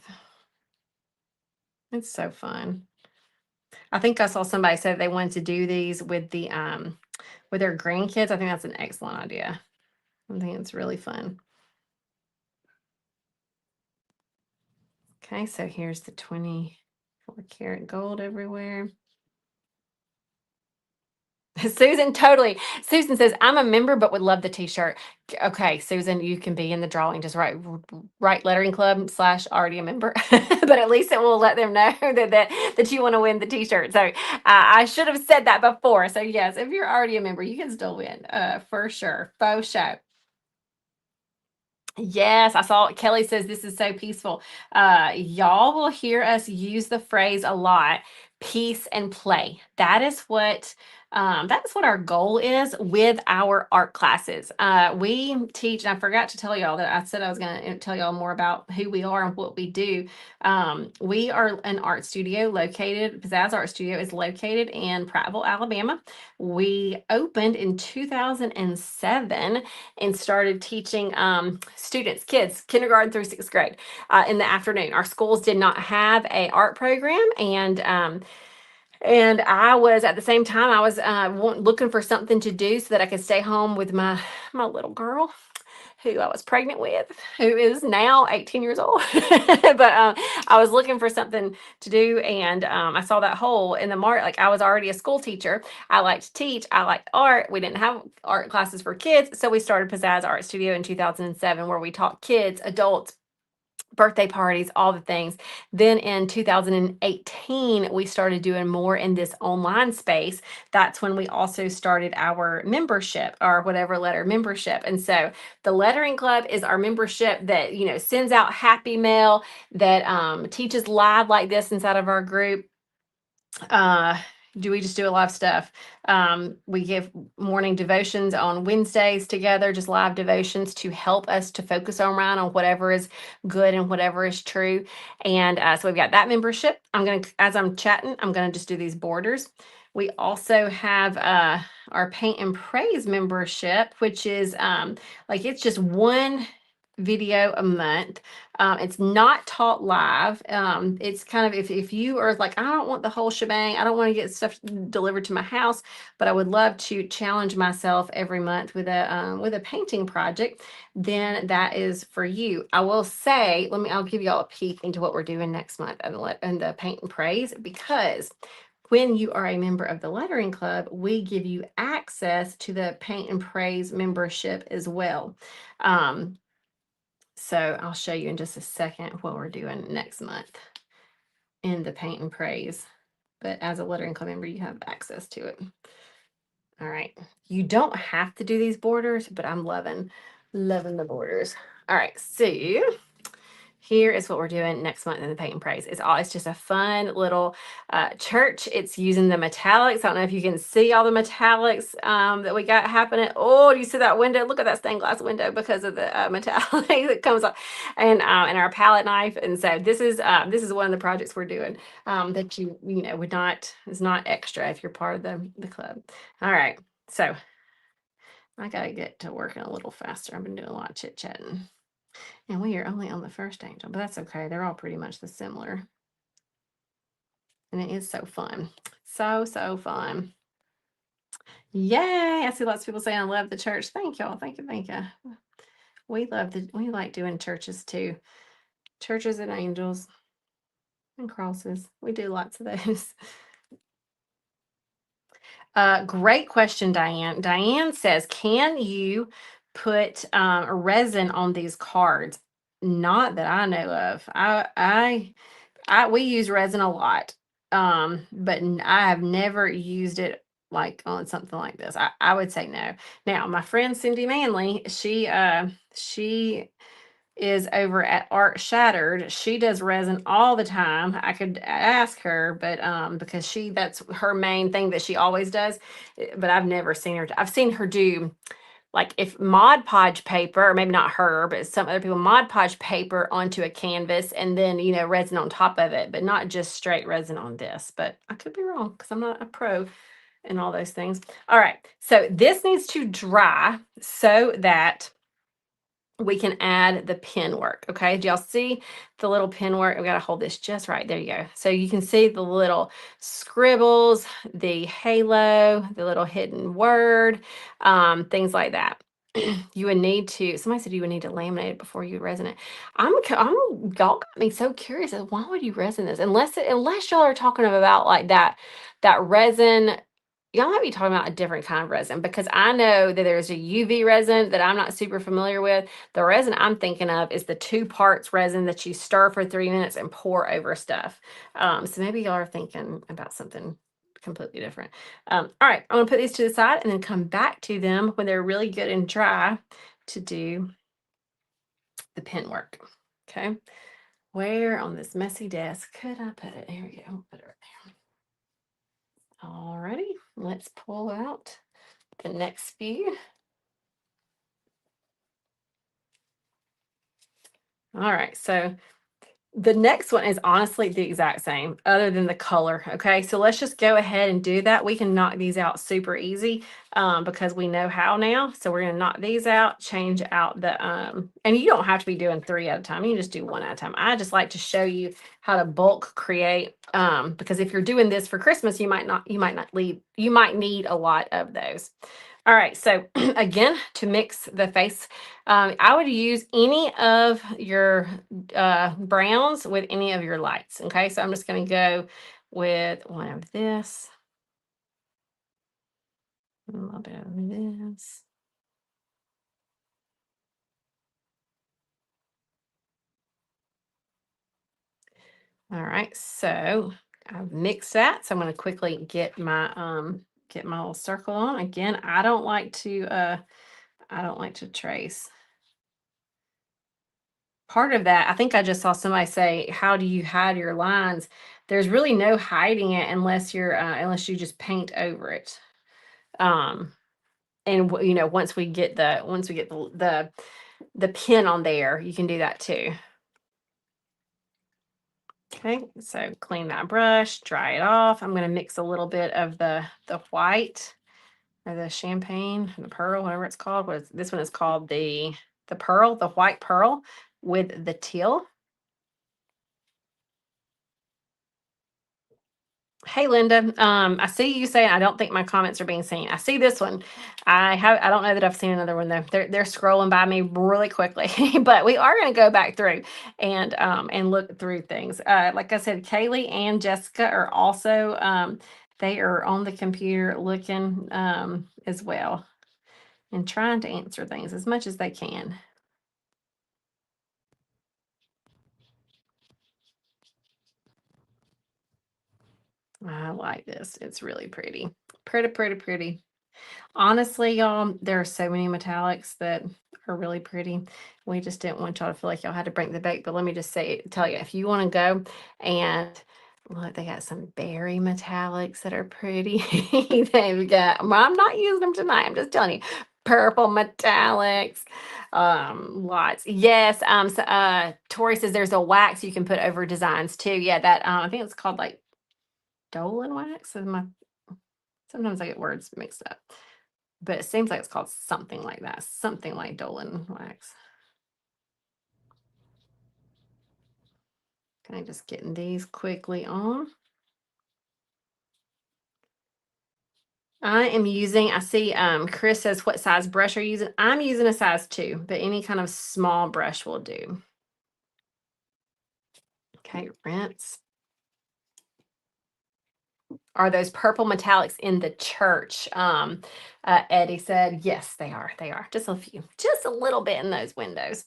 It's so fun. I think I saw somebody say they wanted to do these with their grandkids. I think that's an excellent idea. I think it's really fun. Okay, so here's the 24 karat gold everywhere. Susan, totally. Susan says, I'm a member but would love the t-shirt. Okay, Susan, you can be in the drawing. Just write lettering club / already a member. But at least it will let them know that you want to win the t-shirt. So I should have said that before. So yes, if you're already a member, you can still win for sure. Faux show. Yes, I saw Kelly says this is so peaceful. Y'all will hear us use the phrase a lot, peace and play. That is what our goal is with our art classes. We teach, and I forgot to tell y'all that I said I was going to tell y'all more about who we are and what we do. We are an art studio Pizzazz Art Studio is located in Prattville, Alabama. We opened in 2007 and started teaching students, kids, kindergarten through 6th grade in the afternoon. Our schools did not have a art program, and I was at the same time I was looking for something to do so that I could stay home with my little girl who I was pregnant with, who is now 18 years old. But I was looking for something to do, and I saw that hole in the market. Like, I was already a school teacher. I liked to teach. I liked art. We didn't have art classes for kids, so we started Pizzazz Art Studio in 2007, where we taught kids, adults, birthday parties, all the things. Then in 2018, we started doing more in this online space. That's when we also started our membership, or whatever letter membership. And so the lettering club is our membership that, sends out happy mail, that teaches live like this inside of our group. We just do a lot of stuff. We give morning devotions on Wednesdays together, just live devotions to help us to focus around on whatever is good and whatever is true. And so we've got that membership. As I'm chatting, I'm gonna just do these borders. We also have our Paint and Praise membership, which is it's just one video a month. It's not taught live. It's kind of if you are like, I don't want the whole shebang, I don't want to get stuff delivered to my house, but I would love to challenge myself every month with a painting project, then that is for you. I will say, I'll give you all a peek into what we're doing next month and the paint and praise, because when you are a member of the lettering club, we give you access to the paint and praise membership as well. So I'll show you in just a second what we're doing next month in the paint and praise. But as a lettering club member, you have access to it. All right. You don't have to do these borders, but I'm loving the borders. All right. So here is what we're doing next month in the paint and praise. It's just a fun little church. It's using the metallics. I don't know if you can see all the metallics that we got happening. Oh, do you see that window? Look at that stained glass window because of the metallic that comes off, and our palette knife. And so this is one of the projects we're doing that you know would not is not extra if you're part of the club. All right, so I gotta get to working a little faster. I've been doing a lot of chit chatting. And we are only on the first angel, but that's okay. They're all pretty much the similar. And it is so fun. So fun. Yay. I see lots of people saying I love the church. Thank y'all. Thank you. We like doing churches too. Churches and angels and crosses. We do lots of those. Great question, Diane. Diane says, can you put resin on these cards? Not that I know of. We use resin a lot, but I have never used it like on something like this. I would say no. Now, my friend Cindy Manley, she is over at Art Shattered. She does resin all the time. I could ask her, but because that's her main thing that she always does. But I've never seen her. I've seen her do like if Mod Podge paper, or maybe not her, but some other people Mod Podge paper onto a canvas and then, resin on top of it, but not just straight resin on this. But I could be wrong because I'm not a pro in all those things. All right. So this needs to dry so that we can add the pin work. Okay. Do y'all see the little pin work? We got to hold this just right. There you go. So you can see the little scribbles, the halo, the little hidden word, things like that. You would need to, somebody said you would need to laminate it before you resin it. Y'all got me so curious. Why would you resin this? Unless y'all are talking about like that resin. Y'all might be talking about a different kind of resin, because I know that there's a UV resin that I'm not super familiar with. The resin I'm thinking of is the 2 parts resin that you stir for 3 minutes and pour over stuff. So maybe y'all are thinking about something completely different. All right, I'm gonna put these to the side and then come back to them when they're really good and dry to do the pin work. Okay, where on this messy desk could I put it? Here we go. Put it right there. Alrighty, let's pull out the next few. All right, so the next one is honestly the exact same, other than the color. Okay, so let's just go ahead and do that. We can knock these out super easy because we know how now. So we're gonna knock these out, change out the and you don't have to be doing 3 at a time. You can just do 1 at a time. I just like to show you how to bulk create because if you're doing this for Christmas, you might need a lot of those. All right, so again, to mix the face, I would use any of your browns with any of your lights. Okay, so I'm just going to go with one of this, a little bit of this. All right, so I've mixed that. So I'm going to quickly get my little circle on. Again, I don't like to trace. Part of that, I think I just saw somebody say, how do you hide your lines? There's really no hiding it unless you just paint over it. And once we get the pin on there, you can do that too. Okay, so clean that brush, dry it off. I'm going to mix a little bit of the white or the champagne, the pearl, whatever it's called. This one is called the the white pearl with the teal. Hey Linda, I see you saying I don't think my comments are being seen. I see this one. I don't know that I've seen another one though. They're scrolling by me really quickly, but we are going to go back through and look through things. Like I said, Kaylee and Jessica are also they are on the computer looking as well and trying to answer things as much as they can. I like this. It's really pretty. Pretty, pretty, pretty. Honestly, y'all, there are so many metallics that are really pretty. We just didn't want y'all to feel like y'all had to break the bank. But let me just tell you, if you want to go and look, they got some berry metallics that are pretty. They've got, well, I'm not using them tonight. I'm just telling you, purple metallics. Lots. Yes. Tori says there's a wax you can put over designs too. Yeah, that I think it's called like Dolan wax. Sometimes I get words mixed up, but it seems like it's called something like that, something like Dolan wax. Kind of just getting these quickly on. I am using, I see Chris says, what size brush are you using? I'm using a size 2, but any kind of small brush will do. Okay, rinse. Are those purple metallics in the church? Eddie said, yes, they are. They are. Just a few, just a little bit in those windows.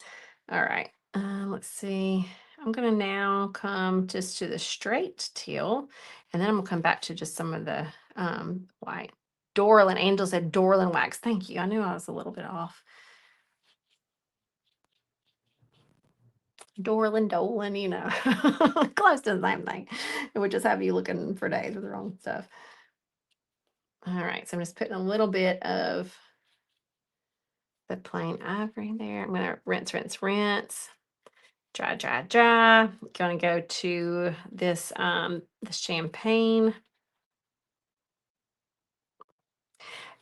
All right. Let's see. I'm going to now come just to the straight teal, and then I'm going to come back to just some of the white. Dorlin, Angel said Dorlin wax. Thank you. I knew I was a little bit off. Dorlin, Dolan, close to the same thing. It would just have you looking for days with the wrong stuff. All right, so I'm just putting a little bit of the plain ivory there. I'm going to rinse, rinse, rinse. Dry, dry, dry. Going to go to this the champagne.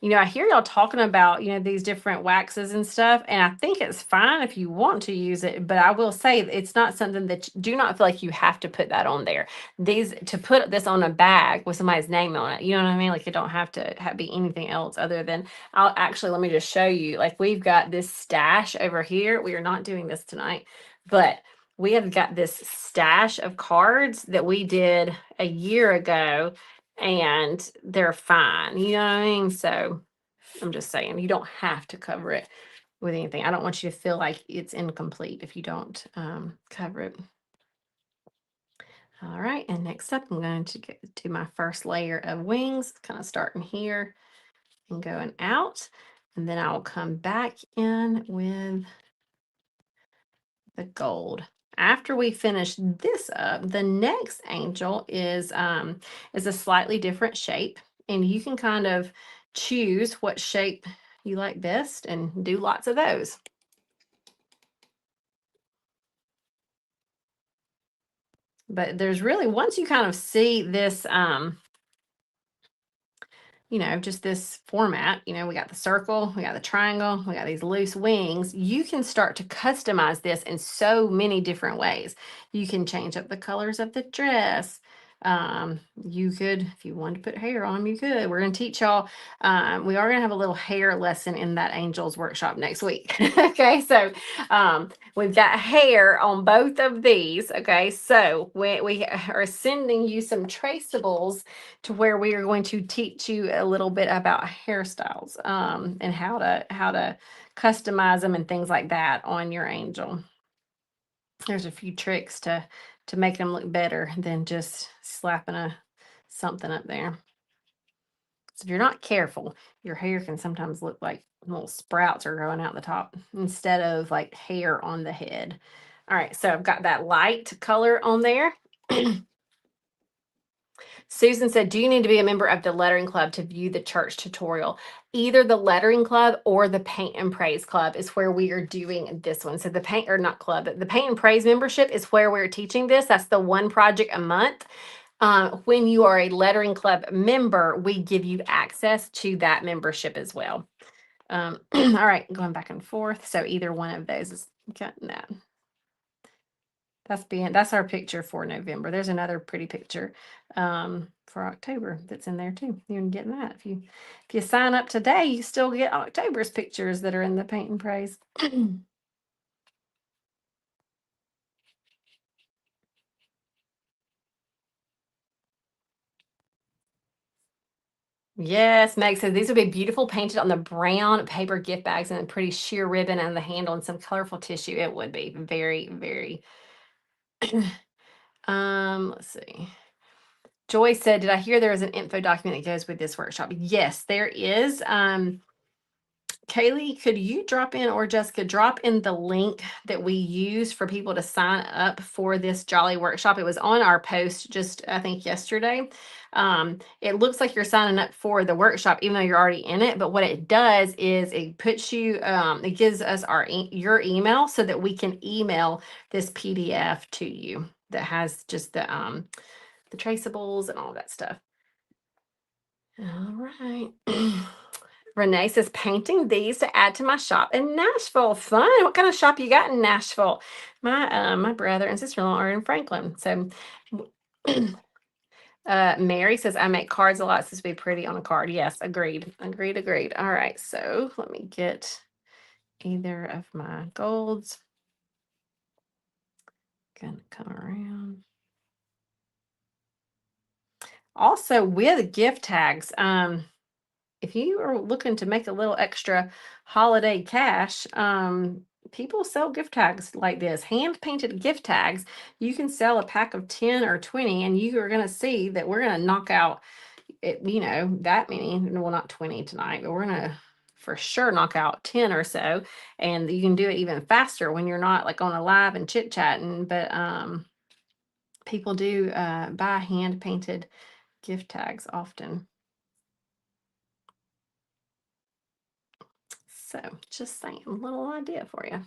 I hear y'all talking about, these different waxes and stuff, and I think it's fine if you want to use it, but I will say it's not something that do not feel like you have to put that on there. To put this on a bag with somebody's name on it, you know what I mean? Like it don't have to be anything else other than let me just show you. Like we've got this stash over here. We are not doing this tonight, but we have got this stash of cards that we did a year ago and they're fine. You know what I mean? So I'm just saying, you don't have to cover it with anything. I don't want you to feel like it's incomplete if you don't cover it. All right, and next up, I'm going to get to my first layer of wings, kind of starting here and going out. And then I'll come back in with the gold. After we finish this up, the next angel is a slightly different shape, and you can kind of choose what shape you like best and do lots of those. But there's really, once you kind of see this just this format, we got the circle, we got the triangle, we got these loose wings. You can start to customize this in so many different ways. You can change up the colors of the dress. You could, if you wanted to put hair on them, you could. We're going to teach y'all. We are going to have a little hair lesson in that Angels workshop next week. Okay, so we've got hair on both of these. Okay, so we are sending you some traceables to where we are going to teach you a little bit about hairstyles and how to customize them and things like that on your angel. There's a few tricks to make them look better than just slapping something up there. So if you're not careful, your hair can sometimes look like little sprouts are growing out the top instead of like hair on the head. All right, so I've got that light color on there. Susan said, do you need to be a member of the lettering club to view the church tutorial? Either the lettering club or the paint and praise club is where we are doing this one. So the paint, or not club, but the paint and praise membership is where we're teaching this. That's the one project a month. When you are a lettering club member, we give you access to that membership as well. All right, going back and forth. So either one of those is cutting that. That's our picture for November. There's another pretty picture for October that's in there too. You can get that if you sign up today, you still get October's pictures that are in the Paint and Praise. Yes, Meg says these would be beautiful painted on the brown paper gift bags and a pretty sheer ribbon and the handle and some colorful tissue. It would be very, very. Let's see. Joy said, did I hear there is an info document that goes with this workshop? Yes, there is. Kaylee, could you drop in, or Jessica, drop in the link that we use for people to sign up for this Jolly workshop? It was on our post just, I think, yesterday. It looks like you're signing up for the workshop, even though you're already in it. But what it does is it puts you, it gives us your email so that we can email this PDF to you that has just the traceables and all that stuff. All right. Renee says, painting these to add to my shop in Nashville. Fun. What kind of shop you got in Nashville? My brother and sister-in-law are in Franklin. So Mary says, I make cards a lot. So this would be pretty on a card. Yes, agreed. Agreed. All right. So let me get either of my golds. Gonna come around. Also with gift tags, if you are looking to make a little extra holiday cash, people sell gift tags like this, hand painted gift tags. You can sell a pack of 10 or 20, and you are going to see that we're going to knock out it, that many. Well, not 20 tonight, but we're going to for sure knock out 10 or so. And you can do it even faster when you're not like on a live and chit chatting. But people do buy hand painted gift tags often. So just saying, a little idea for you.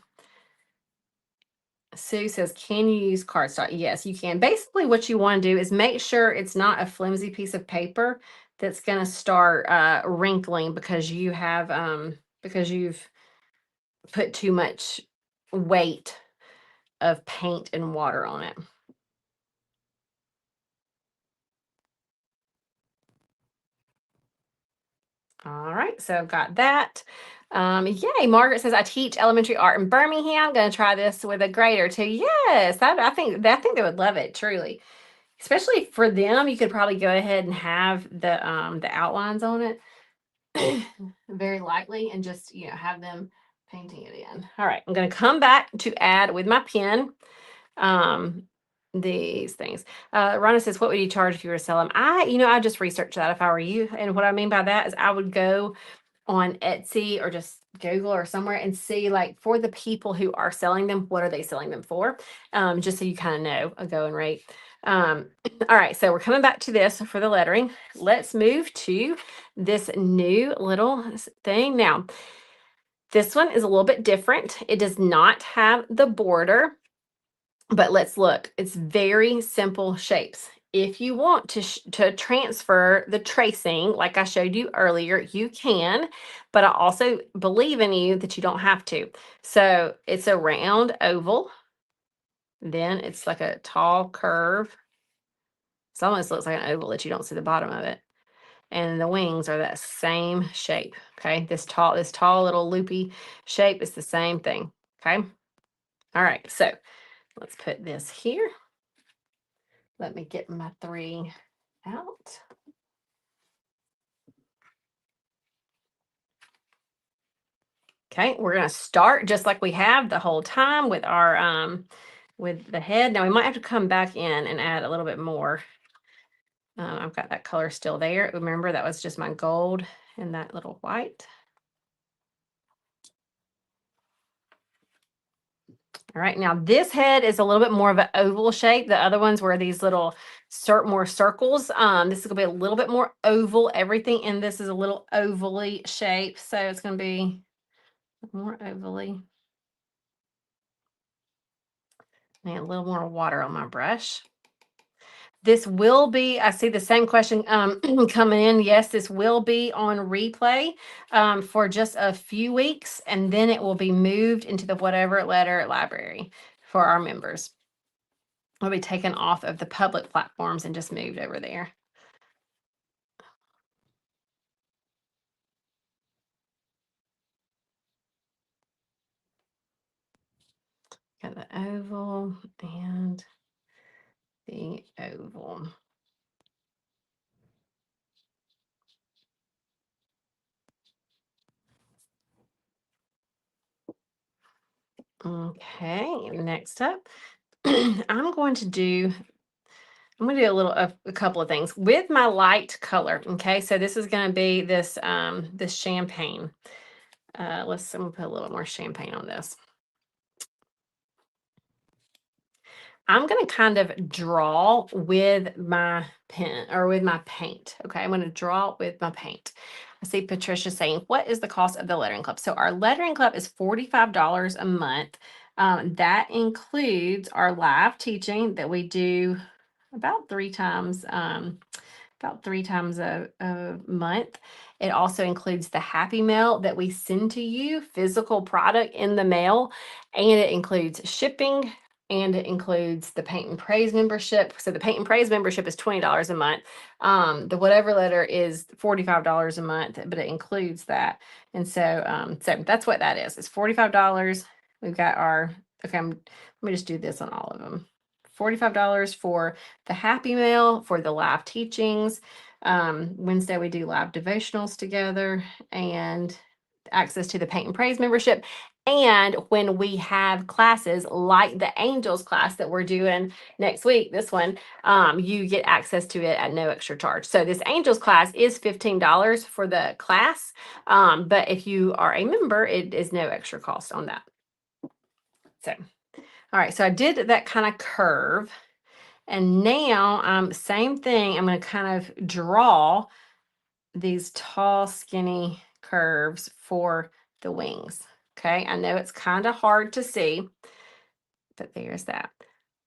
Sue says, can you use cardstock? Yes, you can. Basically, what you want to do is make sure it's not a flimsy piece of paper that's going to start wrinkling because because you've put too much weight of paint and water on it. All right, so I've got that. Yay, Margaret says, I teach elementary art in Birmingham. I'm going to try this with a grade or two. Yes, I think they would love it, truly. Especially for them, you could probably go ahead and have the outlines on it very lightly and just have them painting it in. All right, I'm going to come back to add with my pen these things. Rhonda says, what would you charge if you were to sell them? I just researched that if I were you. And what I mean by that is I would go on Etsy or just Google or somewhere and see, like, for the people who are selling them, what are they selling them for? Just so you kind of know a going rate. All right, so we're coming back to this for the lettering. Let's move to this new little thing. Now, this one is a little bit different. It does not have the border, but let's look. It's very simple shapes. If you want to transfer the tracing, like I showed you earlier, you can, but I also believe in you that you don't have to. So it's a round oval. Then it's like a tall curve. It almost looks like an oval that you don't see the bottom of it. And the wings are that same shape. Okay. This tall little loopy shape is the same thing. Okay. All right. So let's put this here. Let me get my 3 out. Okay, we're going to start just like we have the whole time with our with the head. Now we might have to come back in and add a little bit more. I've got that color still there. Remember, that was just my gold and that little white. All right, now this head is a little bit more of an oval shape. The other ones were these little more circles. This is gonna be a little bit more oval. Everything in this is a little ovally shape, so it's gonna be more ovally. And a little more water on my brush. This will be, I see the same question coming in. Yes, this will be on replay for just a few weeks, and then it will be moved into the Whatever Letter library for our members. It'll be taken off of the public platforms and just moved over there. Got the oval and the oval. Okay, next up, I'm going to do a couple of things with my light color. Okay, so this is going to be this champagne. I'm gonna put a little more champagne on this. I'm going to kind of draw with my pen or with my paint. Okay, I'm going to draw with my paint. I see Patricia saying, what is the cost of the lettering club? So our lettering club is $45 a month. That includes our live teaching that we do about three times a month. It also includes the Happy Mail that we send to you, physical product in the mail, and it includes shipping, and it includes the Paint and Praise membership. So the Paint and Praise membership is $20 a month. The Whatever Letter is $45 a month, but it includes that. And so that's what that is. It's $45. We've got our, okay, let me just do this on all of them. $45 for the Happy Mail, for the live teachings. Wednesday we do live devotionals together, and access to the Paint and Praise membership. And when we have classes like the Angels class that we're doing next week, this one, you get access to it at no extra charge. So this Angels class is $15 for the class, but if you are a member, it is no extra cost on that. So, all right, so I did that kind of curve. And now, same thing, I'm going to kind of draw these tall, skinny curves for the wings. Okay, I know it's kind of hard to see, but there's that.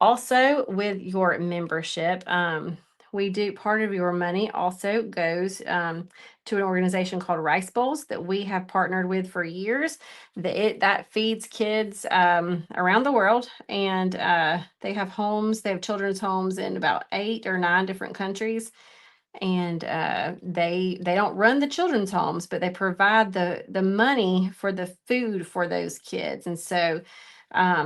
Also, with your membership, we do part of your money also goes to an organization called Rice Bowls that we have partnered with for years. That feeds kids around the world, and they have homes. They have children's homes in about 8 or 9 different countries, and they don't run the children's homes, but they provide the money for the food for those kids. And so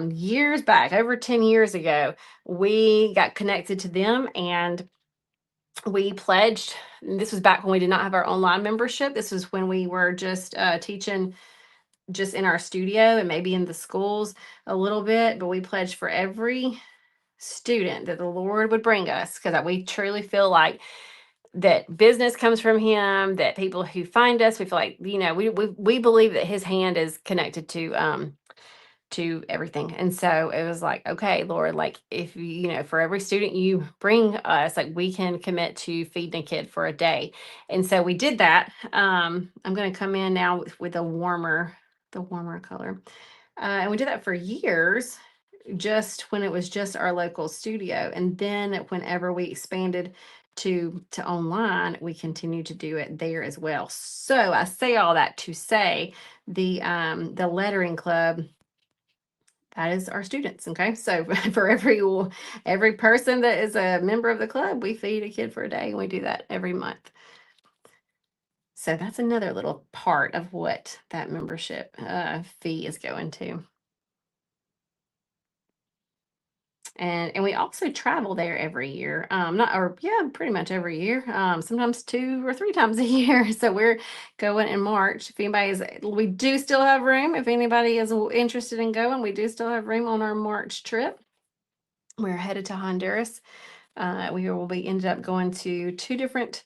years back, over 10 years ago, we got connected to them, and we pledged. This was back when we did not have our online membership. This was when we were just teaching just in our studio and maybe in the schools a little bit, but we pledged for every student that the Lord would bring us, because we truly feel like that business comes from him, that people who find us, we feel like, we believe that his hand is connected to everything. And so it was like, okay, Lord, like if for every student you bring us, like we can commit to feeding a kid for a day. And so we did that. I'm going to come in now with the warmer color. And we did that for years, just when it was just our local studio. And then whenever we expanded to online, we continue to do it there as well. So I say all that to say the lettering club, that is our students. Okay, so for every person that is a member of the club, we feed a kid for a day, and we do that every month. So that's another little part of what that membership fee is going to. And we also travel there every year. Pretty much every year. Sometimes 2 or 3 times a year. So we're going in March. We do still have room. If anybody is interested in going, we do still have room on our March trip. We're headed to Honduras. We will be ended up going to 2 different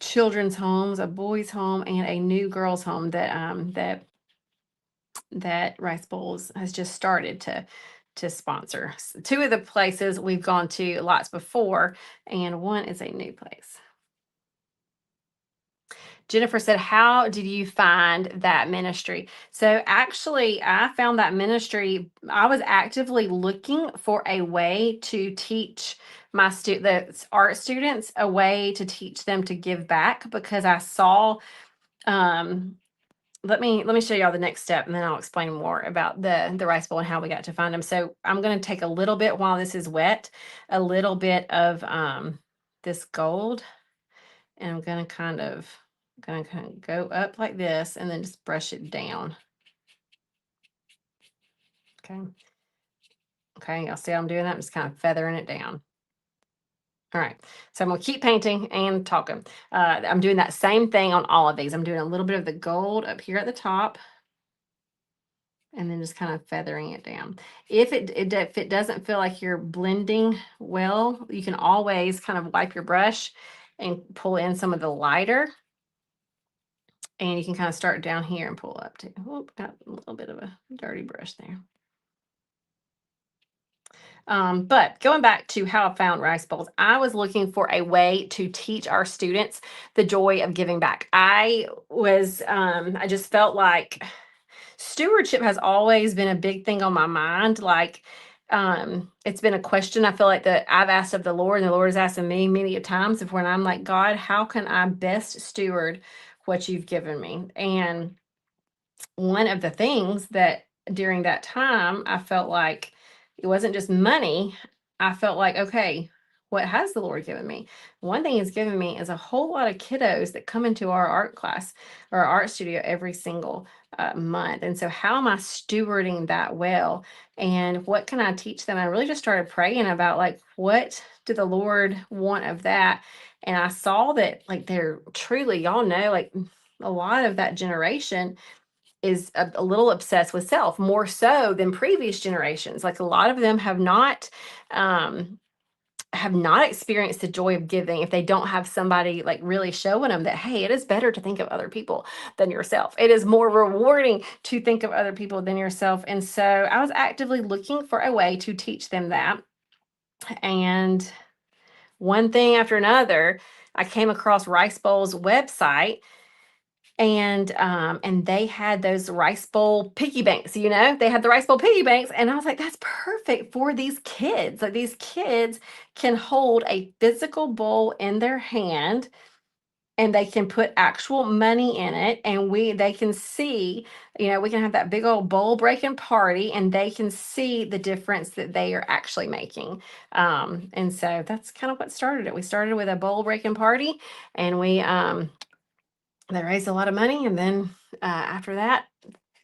children's homes, a boys' home and a new girls' home that Rice Bowls has just started to sponsor. 2 of the places we've gone to lots before, and one is a new place. Jennifer said, how did you find that ministry? So actually, I found that ministry. I was actively looking for a way to teach the art students a way to teach them to give back, because I saw, um, let me show y'all the next step, and then I'll explain more about the rice bowl and how we got to find them. So I'm going to take a little bit, while this is wet, a little bit of this gold, and I'm going to kind of go up like this and then just brush it down. Okay. Okay, y'all see how I'm doing that? I'm just kind of feathering it down. All right, so I'm gonna keep painting and talking. I'm doing that same thing on all of these. I'm doing a little bit of the gold up here at the top, and then just kind of feathering it down. If it doesn't feel like you're blending well, you can always kind of wipe your brush and pull in some of the lighter, and you can kind of start down here and pull up too. Oop, got a little bit of a dirty brush there. But going back to how I found rice bowls, I was looking for a way to teach our students the joy of giving back. I just felt like stewardship has always been a big thing on my mind. Like, it's been a question I feel like that I've asked of the Lord, and the Lord has asked of me many a times, of when I'm like, God, how can I best steward what you've given me? And one of the things that during that time I felt like it wasn't just money. I felt like, okay, what has the Lord given me? One thing He's given me is a whole lot of kiddos that come into our art class or our art studio every single month. And so, how am I stewarding that well? And what can I teach them? I really just started praying about, like, what did the Lord want of that? And I saw that, like, they're truly, y'all know, like, a lot of that generation is a little obsessed with self, more so than previous generations. Like, a lot of them um, have not experienced the joy of giving if they don't have somebody like really showing them that, hey, it is better to think of other people than yourself. It is more rewarding to think of other people than yourself. And so I was actively looking for a way to teach them that. And one thing after another, I came across Rice Bowl's website, and they had those rice bowl piggy banks. They had the rice bowl piggy banks, and I was like, that's perfect for these kids. Like, these kids can hold a physical bowl in their hand, and they can put actual money in it, and they can see, we can have that big old bowl breaking party, and they can see the difference that they are actually making. And so that's kind of what started it. We started with a bowl breaking party, and they raised a lot of money, and then after that,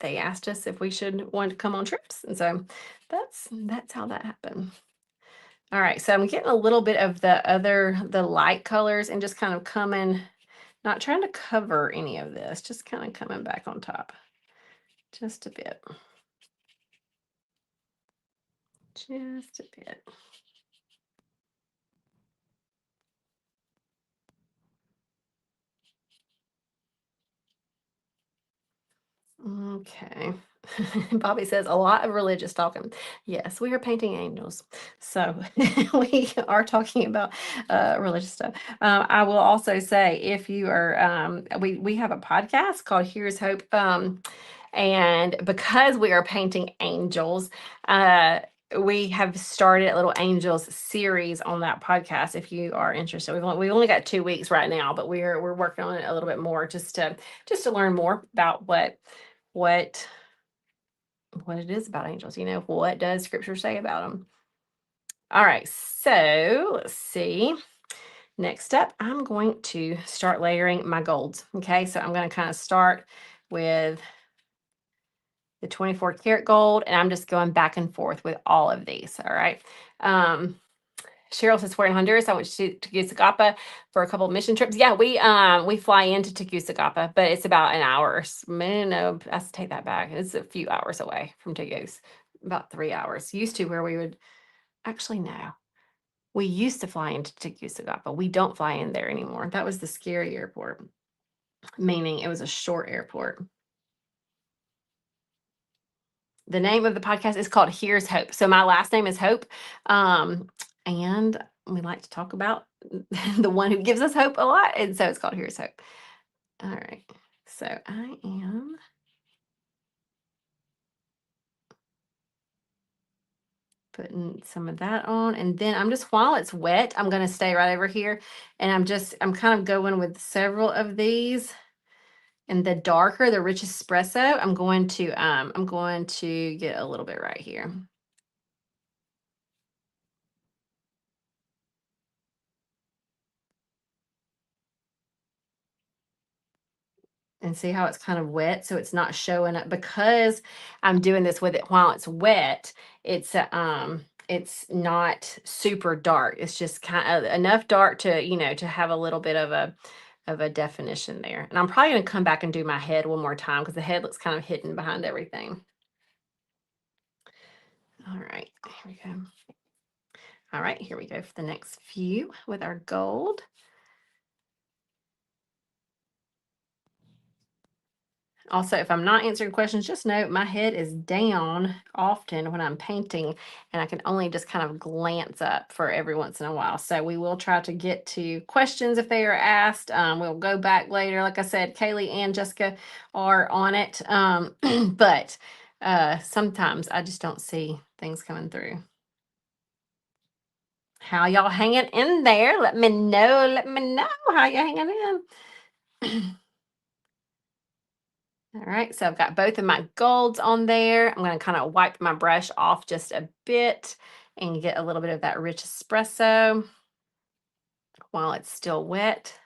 they asked us if we should want to come on trips, and so that's how that happened. All right, so I'm getting a little bit of the light colors, and just kind of coming, not trying to cover any of this, just kind of coming back on top, just a bit, just a bit. Okay. Bobby says a lot of religious talking. Yes, we are painting angels. So we are talking about religious stuff. I will also say, if you are, we have a podcast called Here's Hope. And because we are painting angels, we have started a little angels series on that podcast. If you are interested, we've only got 2 weeks right now, but we're working on it a little bit more, just to learn more about what it is about angels. What does Scripture say about them? All right, so let's see. Next up, I'm going to start layering my golds. Okay, so I'm going to kind of start with the 24 karat gold, and I'm just going back and forth with all of these. All right. Cheryl says we're in Honduras. I went to Tegucigalpa for a couple of mission trips. Yeah, we fly into Tegucigalpa, but it's about an hour. No, I take that back. It's a few hours away from Tegus, about 3 hours. Used to, where we would actually no. We used to fly into Tegucigalpa. We don't fly in there anymore. That was the scary airport, meaning it was a short airport. The name of the podcast is called Here's Hope. So my last name is Hope. And we like to talk about the one who gives us hope a lot. And so it's called Here's Hope. All right. So I am putting some of that on. And then I'm just, while it's wet, I'm going to stay right over here. And I'm kind of going with several of these. And the darker, the rich espresso, I'm going to get a little bit right here. And see how it's kind of wet, so it's not showing up because I'm doing this with it while it's wet. It's not super dark. It's just kind of enough dark to, to have a little bit of a definition there. And I'm probably going to come back and do my head one more time because the head looks kind of hidden behind everything. All right, here we go. All right, here we go for the next few with our gold. Also, if I'm not answering questions, just note my head is down often when I'm painting, and I can only just kind of glance up for every once in a while. So we will try to get to questions if they are asked. We'll go back later. Like I said, Kaylee and Jessica are on it, but sometimes I just don't see things coming through. How y'all hanging in there? Let me know. Let me know how you hanging in. All right, so I've got both of my golds on there. I'm going to kind of wipe my brush off just a bit and get a little bit of that rich espresso while it's still wet.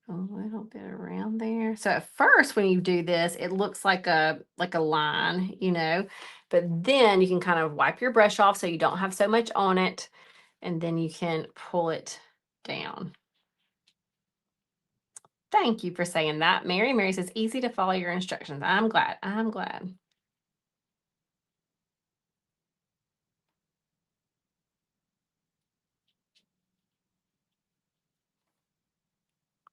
A little bit around there. So at first when you do this, it looks like a line, but then you can kind of wipe your brush off so you don't have so much on it, and then you can pull it down. Thank you for saying that, Mary. Mary says, easy to follow your instructions. I'm glad. I'm glad.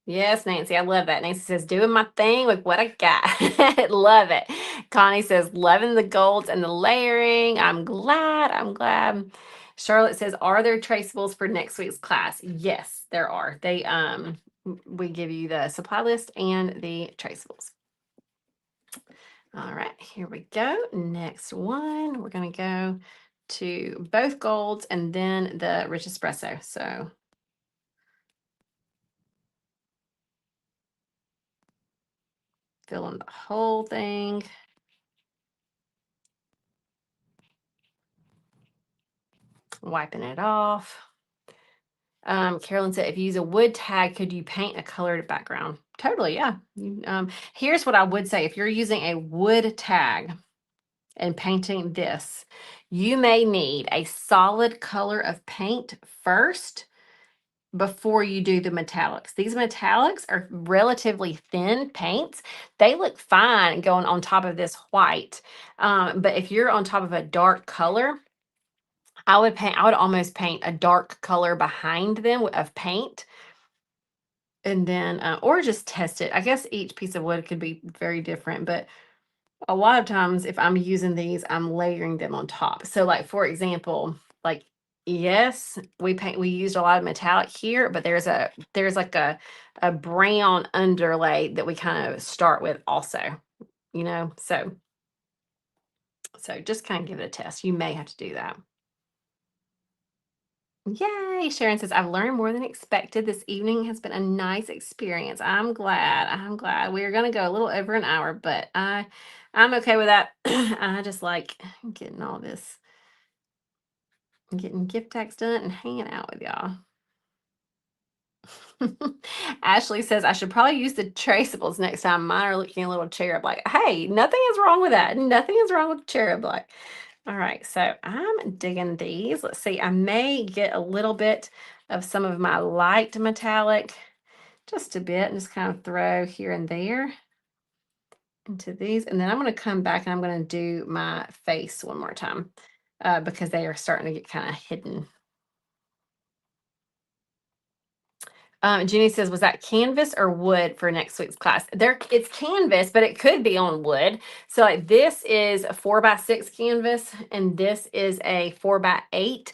Yes, Nancy, I love that. Nancy says, doing my thing with what I got. Love it. Connie says, loving the golds and the layering. I'm glad. I'm glad. Charlotte says, are there traceables for next week's class? Yes, there are. We give you the supply list and the traceables. All right, here we go. Next one, we're going to go to both golds and then the rich espresso. So fill in the whole thing. Wiping it off. Carolyn said, if you use a wood tag, could you paint a colored background? Totally, yeah. Here's what I would say. If you're using a wood tag and painting this, you may need a solid color of paint first before you do the metallics. These metallics are relatively thin paints. They look fine going on top of this white. But if you're on top of a dark color, I would almost paint a dark color behind them of paint. And then, or just test it. I guess each piece of wood could be very different, but a lot of times if I'm using these, I'm layering them on top. So like, for example, like, yes, we used a lot of metallic here, but there's like a brown underlay that we kind of start with also, so just kind of give it a test. You may have to do that. Yay! Sharon says, I've learned more than expected. This evening has been a nice experience. I'm glad. I'm glad. We're going to go a little over an hour, but I'm okay with that. I just like getting all this, getting gift tags done and hanging out with y'all. Ashley says, I should probably use the traceables next time. Mine are looking a little cherub like. Hey, nothing is wrong with that. Nothing is wrong with cherub like. All right, so I'm digging these. Let's see, I may get a little bit of some of my light metallic, just a bit, and just kind of throw here and there into these. And then I'm going to come back and I'm going to do my face one more time because they are starting to get kind of hidden. Jenny says, was that canvas or wood for next week's class? It's canvas, but it could be on wood. So like this is a 4x6 canvas, and this is a 4x8.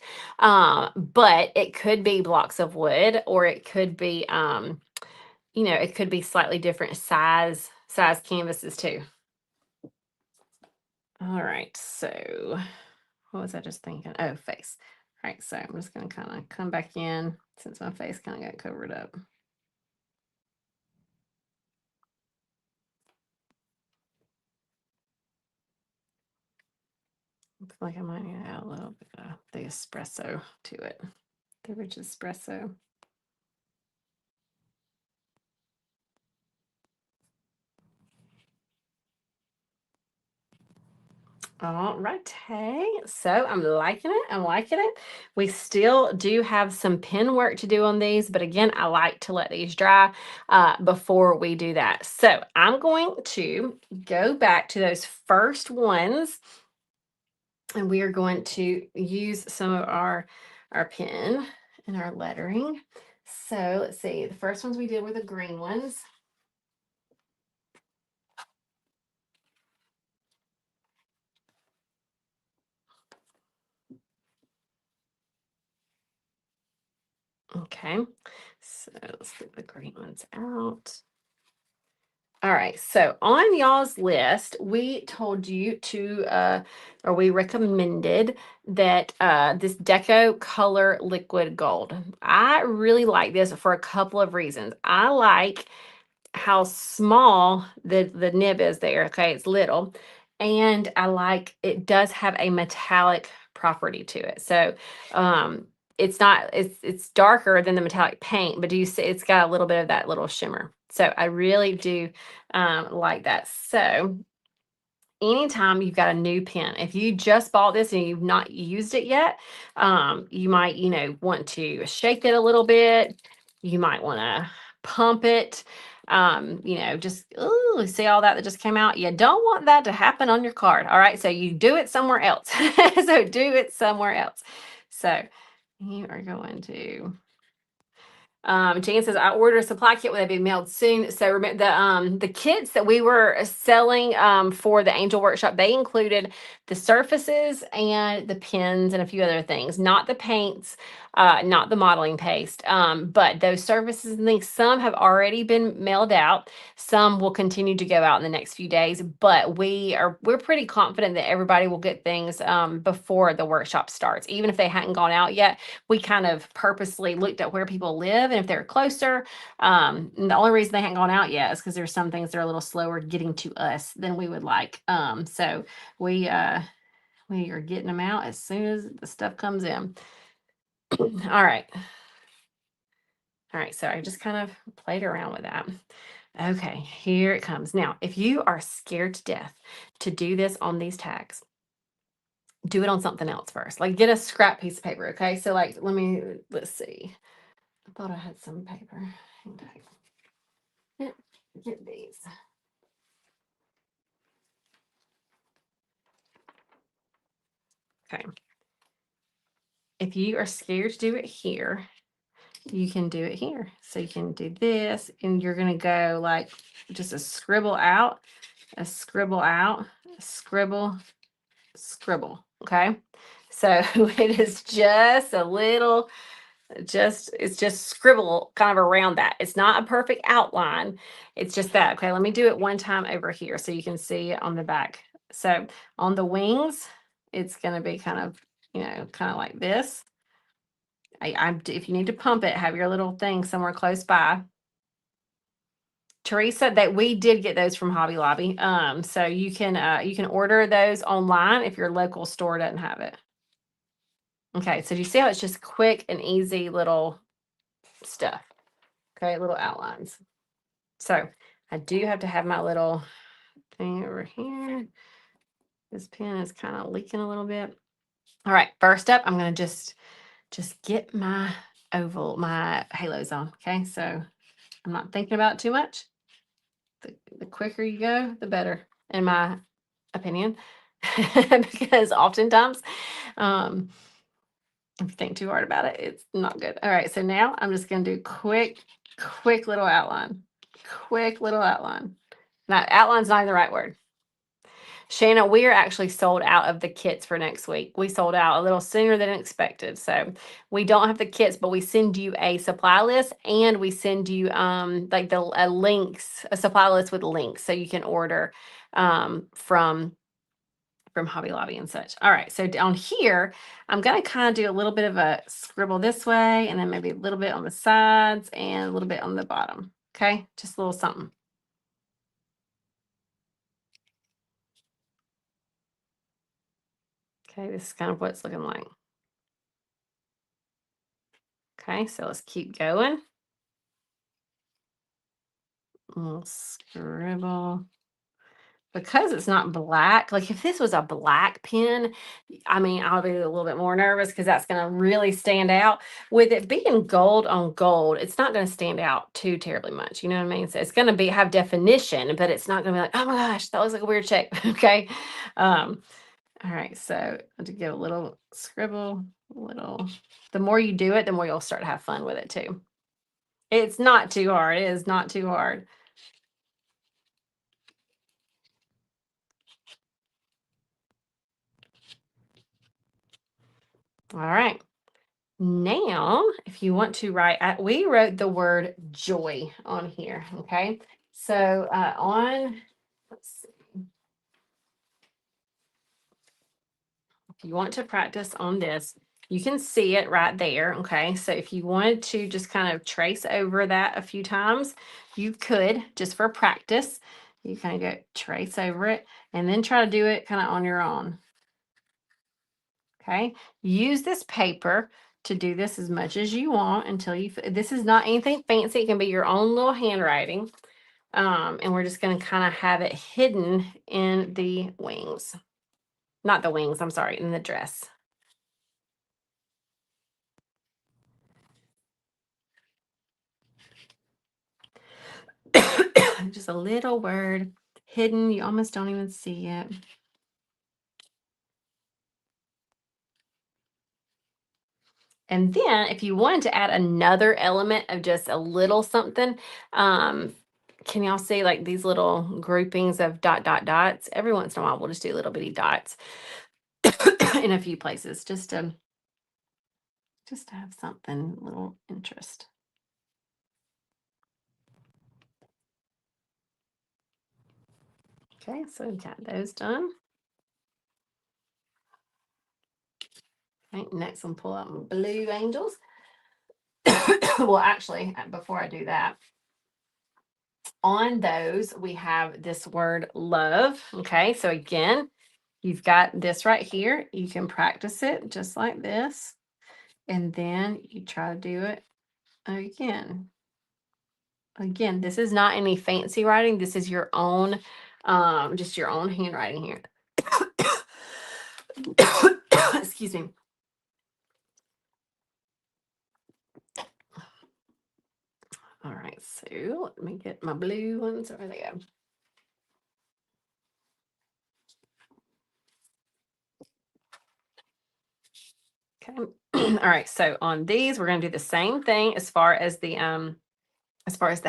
But it could be blocks of wood, or it could be, it could be slightly different size canvases too. All right, so what was I just thinking? Oh, face. All right, so I'm just going to kind of come back in since my face kind of got covered up. I feel like I might need to add a little bit of the espresso to it, the rich espresso. All right, hey. So I'm liking it. I'm liking it. We still do have some pen work to do on these, but again, I like to let these dry before we do that. So I'm going to go back to those first ones, and we are going to use some of our pen and our lettering. So let's see. The first ones we did were the green ones. Okay, so let's get the green ones out. All right, so on y'all's list, we told you to, or we recommended that this Deco Color Liquid Gold. I really like this for a couple of reasons. I like how small the nib is there. Okay, it's little, and I like it does have a metallic property to it. So, it's not it's darker than the metallic paint, but do you see it's got a little bit of that little shimmer. So I really do like that. So anytime you've got a new pen, if you just bought this and you've not used it yet, you might, want to shake it a little bit. You might want to pump it. Just ooh, see all that just came out. You don't want that to happen on your card. All right. So you do it somewhere else. So do it somewhere else. So you are going to Jan says, I ordered a supply kit. Will they be mailed soon? So remember the kits that we were selling for the Angel Workshop, they included the surfaces and the pens and a few other things, not the paints, not the modeling paste, but those surfaces and things. Some have already been mailed out. Some will continue to go out in the next few days, but we're pretty confident that everybody will get things before the workshop starts, even if they hadn't gone out yet. We kind of purposely looked at where people live and if they're closer. And the only reason they haven't gone out yet is because there's some things that are a little slower getting to us than we would like. So we are getting them out as soon as the stuff comes in. All right. All right, so I just kind of played around with that. Okay, here it comes. Now, if you are scared to death to do this on these tags, do it on something else first. Like get a scrap piece of paper, okay? So like let's see. I thought I had some paper. Hang tight. Get these. Okay. If you are scared to do it here, you can do it here. So you can do this, and you're going to go like just a scribble out, a scribble out, a scribble, scribble. Okay. So it is just a little, it's just scribble kind of around that. It's not a perfect outline. It's just that. Okay. Let me do it one time over here so you can see it on the back. So on the wings, it's going to be kind of, kind of like this. If you need to pump it, have your little thing somewhere close by. Teresa, that we did get those from Hobby Lobby. So you can order those online if your local store doesn't have it. Okay, so do you see how it's just quick and easy little stuff? Okay, little outlines. So I do have to have my little thing over here. This pen is kind of leaking a little bit. All right, first up, I'm gonna just get my my halos on. Okay, so I'm not thinking about it too much. The quicker you go, the better, in my opinion, because oftentimes, if you think too hard about it, it's not good. All right, so now I'm just going to do quick little outline. Quick little outline. Now, outline's not the right word. Shanna, we are actually sold out of the kits for next week. We sold out a little sooner than expected. So we don't have the kits, but we send you a supply list and we send you like a supply list with links so you can order from from Hobby Lobby and such. All right, so down here, I'm going to kind of do a little bit of a scribble this way, and then maybe a little bit on the sides and a little bit on the bottom. Okay, just a little something. Okay, this is kind of what it's looking like. Okay, so let's keep going. We'll scribble. Because it's not black, like if this was a black pen, I mean, I'll be a little bit more nervous because that's going to really stand out. With it being gold on gold, it's not going to stand out too terribly much. You know what I mean? So it's going to be have definition, but it's not going to be like, oh my gosh, that looks like a weird shape. Okay. All right. So to give a little scribble, the more you do it, the more you'll start to have fun with it too. It's not too hard. It is not too hard. All right. Now, if you want to write, we wrote the word joy on here. Okay. So let's see, if you want to practice on this, you can see it right there. Okay. So if you wanted to just kind of trace over that a few times, you could just for practice. You kind of go trace over it and then try to do it kind of on your own. Okay. Use this paper to do this as much as you want until this is not anything fancy. It can be your own little handwriting. And we're just going to kind of have it hidden in the wings. Not the wings, I'm sorry, in the dress. Just a little word hidden. You almost don't even see it. And then if you wanted to add another element of just a little something, can y'all see like these little groupings of dots? Every once in a while, we'll just do little bitty dots in a few places just to have something, little interest. Okay, so we've got those done. Okay, next one, pull out my blue angels. Well, actually, before I do that, on those, we have this word love. Okay, so again, you've got this right here. You can practice it just like this. And then you try to do it again. Again, this is not any fancy writing. This is your own, just your own handwriting here. Excuse me. All right, so let me get my blue ones. Where they go? Okay. All right, so on these, we're going to do the same thing as far as the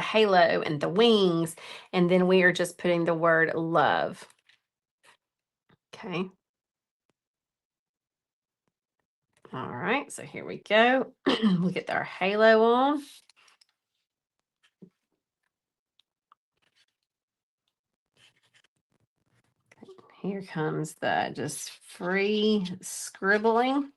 halo and the wings, and then we are just putting the word love. Okay. All right, so here we go. We'll get our halo on. Here comes the just free scribbling.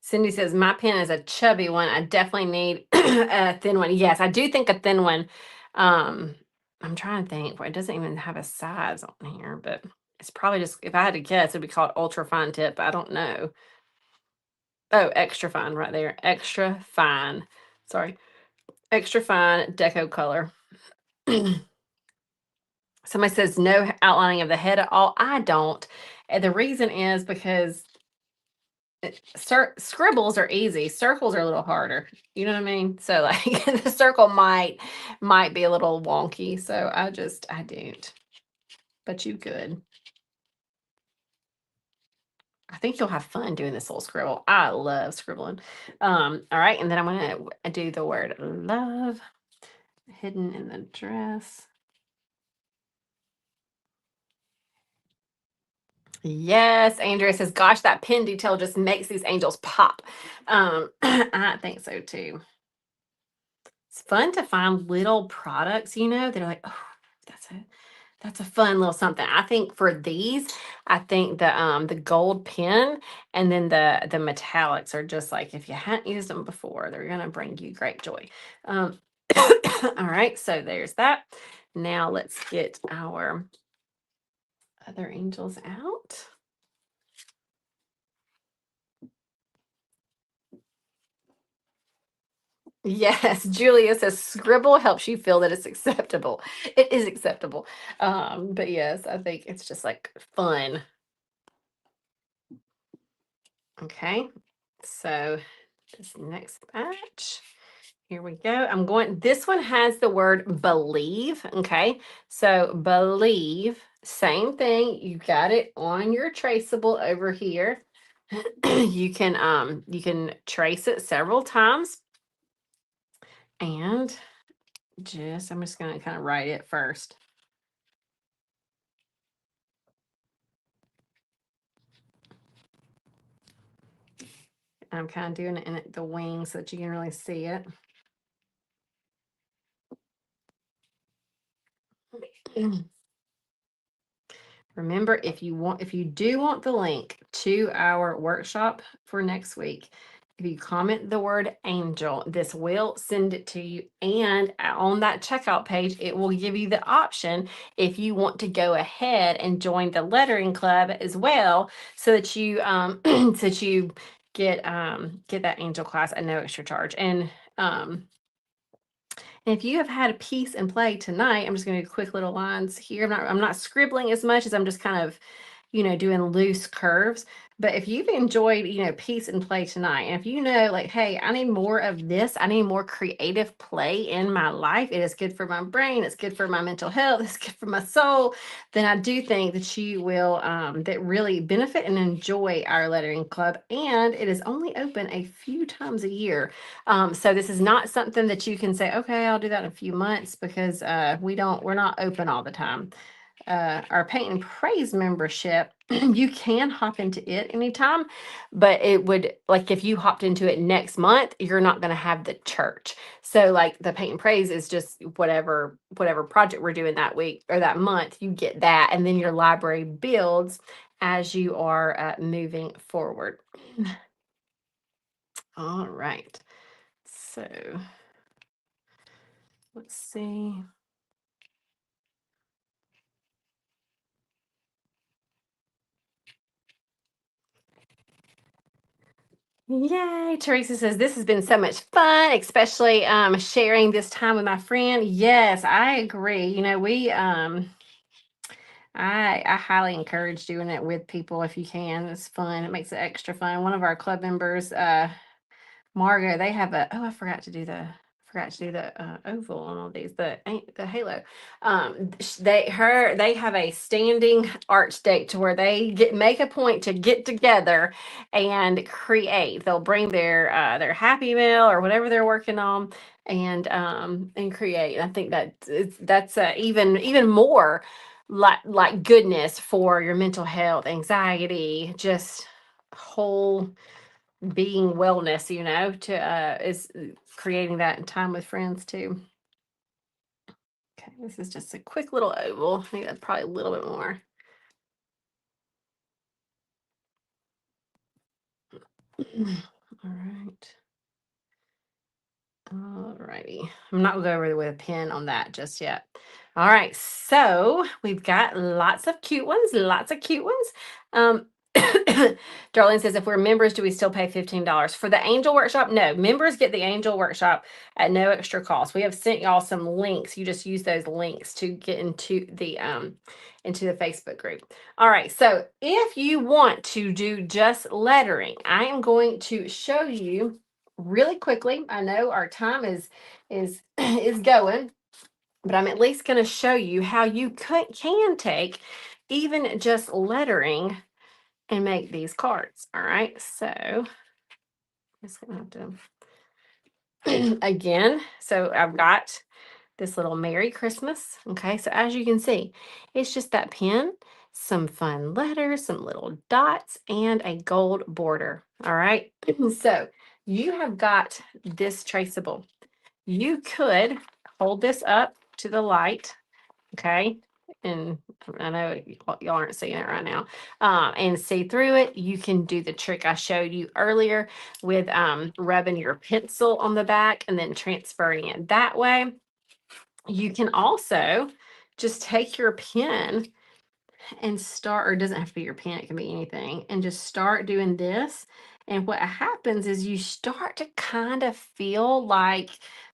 Cindy says, my pen is a chubby one. I definitely need a thin one. Yes, I do think a thin one. I'm trying to think. It doesn't even have a size on here, but it's probably just, if I had to guess, it'd be called ultra fine tip. I don't know. Oh, extra fine right there. Extra fine. Sorry. Extra fine deco color. Somebody says no outlining of the head at all. I don't. And the reason is because scribbles are easy. Circles are a little harder. You know what I mean? So like the circle might be a little wonky. So I don't. But you could. I think you'll have fun doing this little scribble. I love scribbling. All right, and then I'm gonna do the word love. hidden in the dress. Yes, Andrea says, gosh, that pin detail just makes these angels pop. I think so too. It's fun to find little products, that are like, oh, that's a fun little something. I think for these, I think the gold pen and then the metallics are just like, if you hadn't used them before, they're gonna bring you great joy. All right, so there's that. Now let's get our other angels out. Yes, Julia says scribble helps you feel that it's acceptable. It is acceptable. But yes, I think it's just like fun. Okay, so this next batch, here we go. This one has the word believe. Okay, so believe, same thing. You got it on your traceable over here. You can trace it several times. And I'm just going to kind of write it first. I'm kind of doing it in the wings so that you can really see it. Remember, if you do want the link to our workshop for next week, if you comment the word angel, this will send it to you. And on that checkout page, it will give you the option if you want to go ahead and join the lettering club as well, so that you so that you get that angel class at no extra charge. And if you have had a piece and play tonight, I'm just going to do quick little lines here. I'm not scribbling as much as I'm just kind of, doing loose curves. But if you've enjoyed, piece and play tonight, and if you know, like, hey, I need more of this, I need more creative play in my life. It is good for my brain. It's good for my mental health. It's good for my soul. Then I do think that you will, that really benefit and enjoy our lettering club. And it is only open a few times a year. So this is not something that you can say, okay, I'll do that in a few months, because we're not open all the time. Our Paint and Praise membership, you can hop into it anytime, but it would, like, if you hopped into it next month, you're not going to have the church. So like the Paint and Praise is just whatever project we're doing that week or that month, you get that, and then your library builds as you are moving forward. All right. So let's see. Yay. Teresa says, this has been so much fun, especially sharing this time with my friend. Yes, I agree. I highly encourage doing it with people if you can. It's fun. It makes it extra fun. One of our club members, Margo, they have I forgot to do the oval on all these, the halo. They have a standing arch date to where they make a point to get together and create. They'll bring their Happy Meal or whatever they're working on, and create. I think that's even more like goodness for your mental health, anxiety, just whole being wellness, to is creating that time with friends too. Okay, this is just a quick little oval. I think that's probably a little bit more. All right. All righty. I'm not going to go over with a pen on that just yet. All right. So we've got lots of cute ones. Darlene says, if we're members, do we still pay $15 for the angel workshop? No, members get the angel workshop at no extra cost. We have sent y'all some links. You just use those links to get into the Facebook group. All right. So if you want to do just lettering, I am going to show you really quickly. I know our time is is going, but I'm at least going to show you how you can take even just lettering and make these cards. All right, so I'm just gonna have to again. So I've got this little Merry Christmas. Okay, so as you can see, it's just that pen, some fun letters, some little dots, and a gold border. All right, so you have got this traceable. You could hold this up to the light, okay? And I know y'all aren't seeing it right now, and see through it. You can do the trick I showed you earlier with rubbing your pencil on the back and then transferring it that way. You can also just take your pen and start, or it doesn't have to be your pen, it can be anything, and just start doing this. And what happens is you start to kind of feel like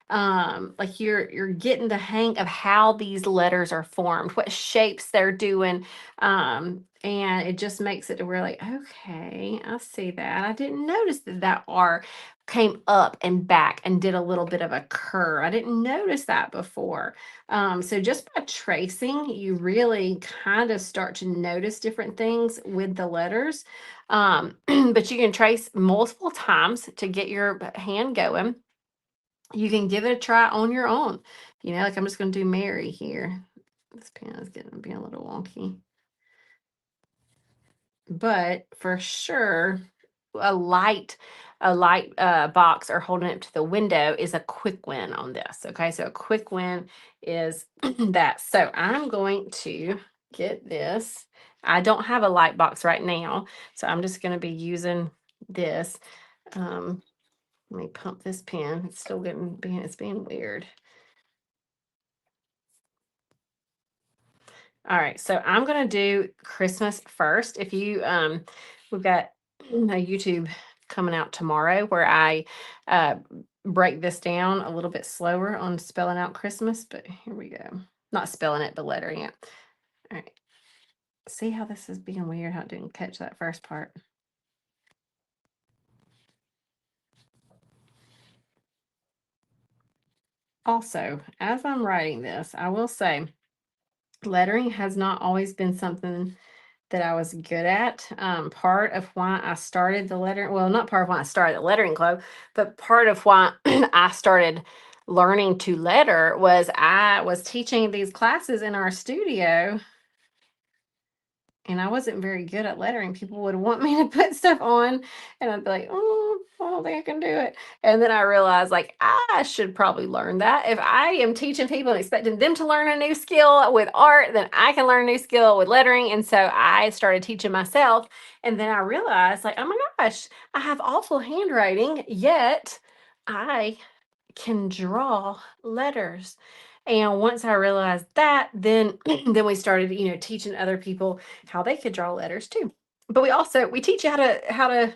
you're getting the hang of how these letters are formed, what shapes they're doing. And it just makes it to where, like, okay, I see that. I didn't notice that that R came up and back and did a little bit of a curve. I didn't notice that before. So just by tracing, you really kind of start to notice different things with the letters. But you can trace multiple times to get your hand going. You can give it a try on your own. Like I'm just going to do Mary here. This pen is getting being a little wonky. But for sure, a light box or holding it to the window is a quick win on this. Okay, so a quick win is that. So I'm going to get this. I don't have a light box right now, so I'm just going to be using this. Let me pump this pen. It's still it's being weird. All right, so I'm gonna do Christmas first. If you we've got a YouTube coming out tomorrow where I uh break this down a little bit slower on spelling out Christmas, but here we go. Not spelling it, but lettering it. All right. See how this is being weird, how it didn't catch that first part. Also, as I'm writing this, I will say lettering has not always been something that I was good at. Part of why I started the lettering, well, not part of why I started the lettering club, but part of why I started learning to letter was I was teaching these classes in our studio and I wasn't very good at lettering. People would want me to put stuff on, and I'd be like, oh, I don't think I can do it. And then I realized, like, I should probably learn that. If I am teaching people and expecting them to learn a new skill with art, then I can learn a new skill with lettering. And so I started teaching myself. And then I realized, like, oh my gosh, I have awful handwriting, yet I can draw letters. And once I realized that, then then we started, teaching other people how they could draw letters too. But we teach you how to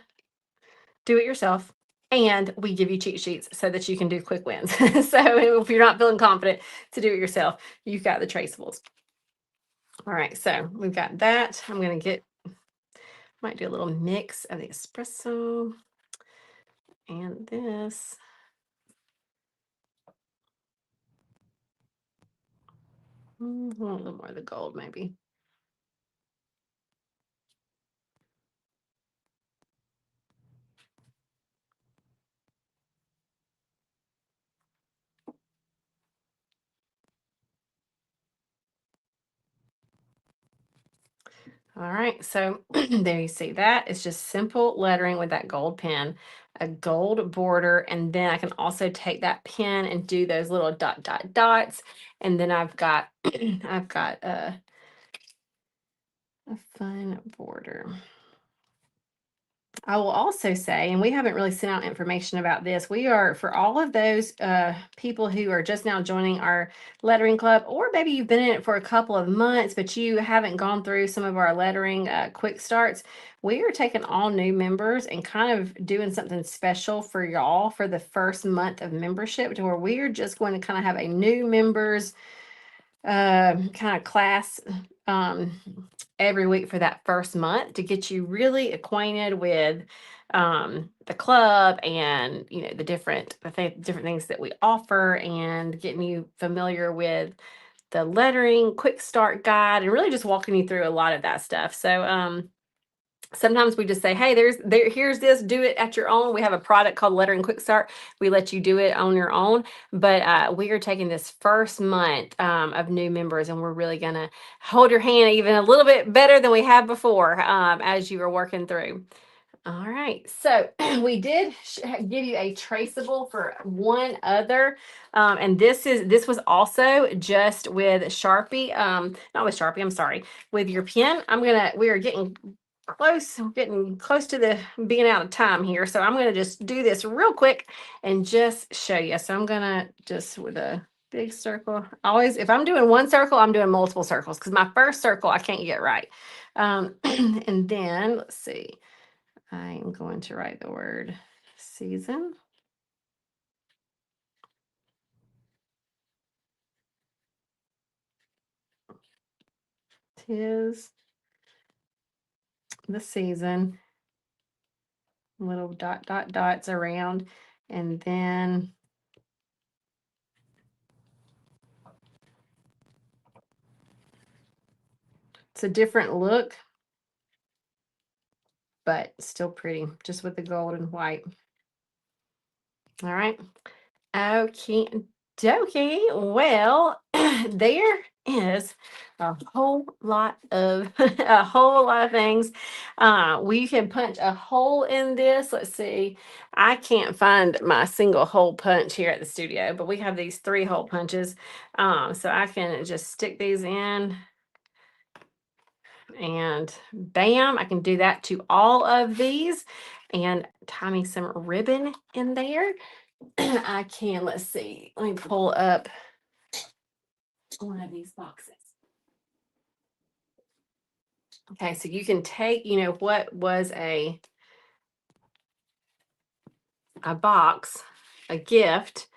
do it yourself, and we give you cheat sheets so that you can do quick wins. So if you're not feeling confident to do it yourself, you've got the traceables. All right, so we've got that. I'm gonna might do a little mix of the espresso and this. A little more of the gold, maybe. All right, so there you see that. It's just simple lettering with that gold pen, a gold border, and then I can also take that pen and do those little dot dot dots. And then I've got I've got a fun border. I will also say, and we haven't really sent out information about this, we are, for all of those people who are just now joining our lettering club, or maybe you've been in it for a couple of months, but you haven't gone through some of our lettering quick starts, we are taking all new members and kind of doing something special for y'all for the first month of membership, to where we are just going to kind of have a new members kind of class every week for that first month to get you really acquainted with the club and the different things that we offer, and getting you familiar with the lettering quick start guide, and really just walking you through a lot of that stuff. So Sometimes we just say, hey, here's this, do it at your own. We have a product called Lettering Quick Start. We let you do it on your own. But we are taking this first month of new members, and we're really going to hold your hand even a little bit better than we have before as you are working through. All right, so we did give you a traceable for one other, and this was also just with Sharpie, not with Sharpie, I'm sorry, with your pen. We are getting close to the being out of time here, so I'm gonna just do this real quick and just show you. So I'm gonna just with a big circle. Always, if I'm doing one circle, I'm doing multiple circles because my first circle I can't get right. And then let's see. I'm going to write the word season. Tis the season. Little dots around. And then it's a different look, but still pretty, just with the gold and white. All right. Okay, dokie. Well, there is a whole lot of a whole lot of things. We can punch a hole in this. Let's see. I can't find my single hole punch here at the studio, but we have these 3-hole punches. So I can just stick these in and bam, I can do that to all of these and tie me some ribbon in there. I can, let's see, let me pull up one of these boxes. Okay, so you can take, what was a box, a gift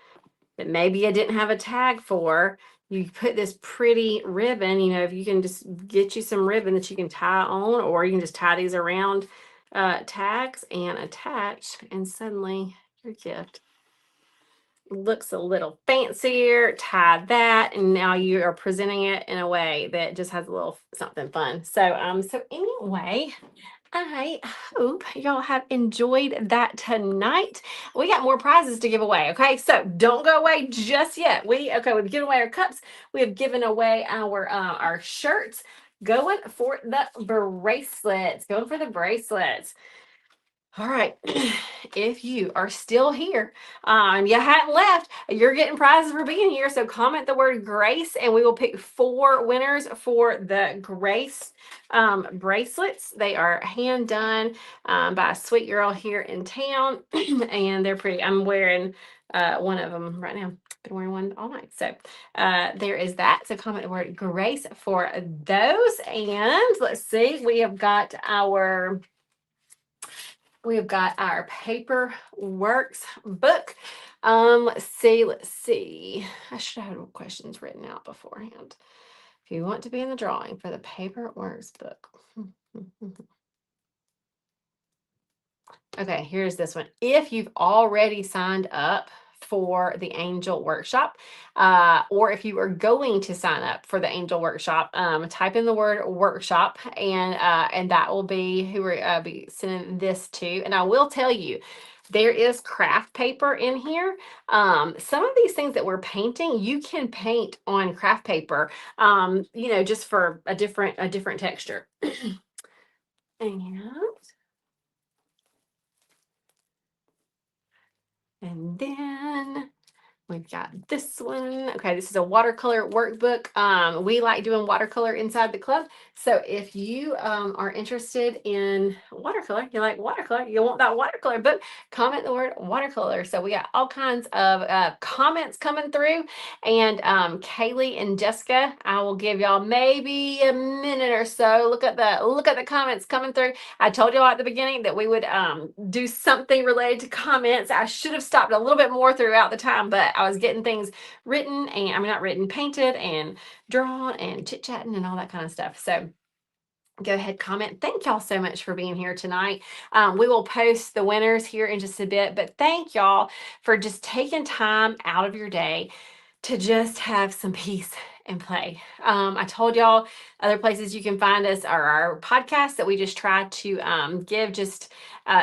that maybe I didn't have a tag for. You put this pretty ribbon, if you can just get you some ribbon that you can tie on, or you can just tie these around tags and attach, and suddenly your gift looks a little fancier. Tie that, and now you are presenting it in a way that just has a little something fun. So anyway, I hope y'all have enjoyed that tonight. We got more prizes to give away. Okay, so don't go away just yet. We've given away our cups. We have given away our shirts. Going for the bracelets. Going for the bracelets. All right. If you are still here and you hadn't left, you're getting prizes for being here. So comment the word Grace and we will pick 4 winners for the Grace bracelets. They are hand done by a sweet girl here in town and they're pretty. I'm wearing one of them right now. Been wearing one all night. So there is that. So comment the word Grace for those. And let's see, we have got our Paper Works book. Let's see. I should have had questions written out beforehand. If you want to be in the drawing for the Paper Works book. Okay, here's this one. If you've already signed up for the Angel Workshop, or if you are going to sign up for the Angel Workshop, type in the word workshop, and that will be who we're be sending this to. And I will tell you, there is craft paper in here. Some of these things that we're painting, you can paint on craft paper, just for a different texture. And then we've got this one. Okay, this is a watercolor workbook. We like doing watercolor inside the club. So if you are interested in watercolor, you like watercolor, you want that watercolor book, comment the word watercolor. So we got all kinds of comments coming through. And Kaylee and Jessica, I will give y'all maybe a minute or so. Look at the comments coming through. I told y'all at the beginning that we would do something related to comments. I should have stopped a little bit more throughout the time, but I was getting things written and not written, painted and drawn and chit-chatting and all that kind of stuff. So go ahead, comment. Thank y'all so much for being here tonight. We will post the winners here in just a bit, but thank y'all for just taking time out of your day to just have some peace and play. I told y'all other places you can find us are our podcasts that we just try to give just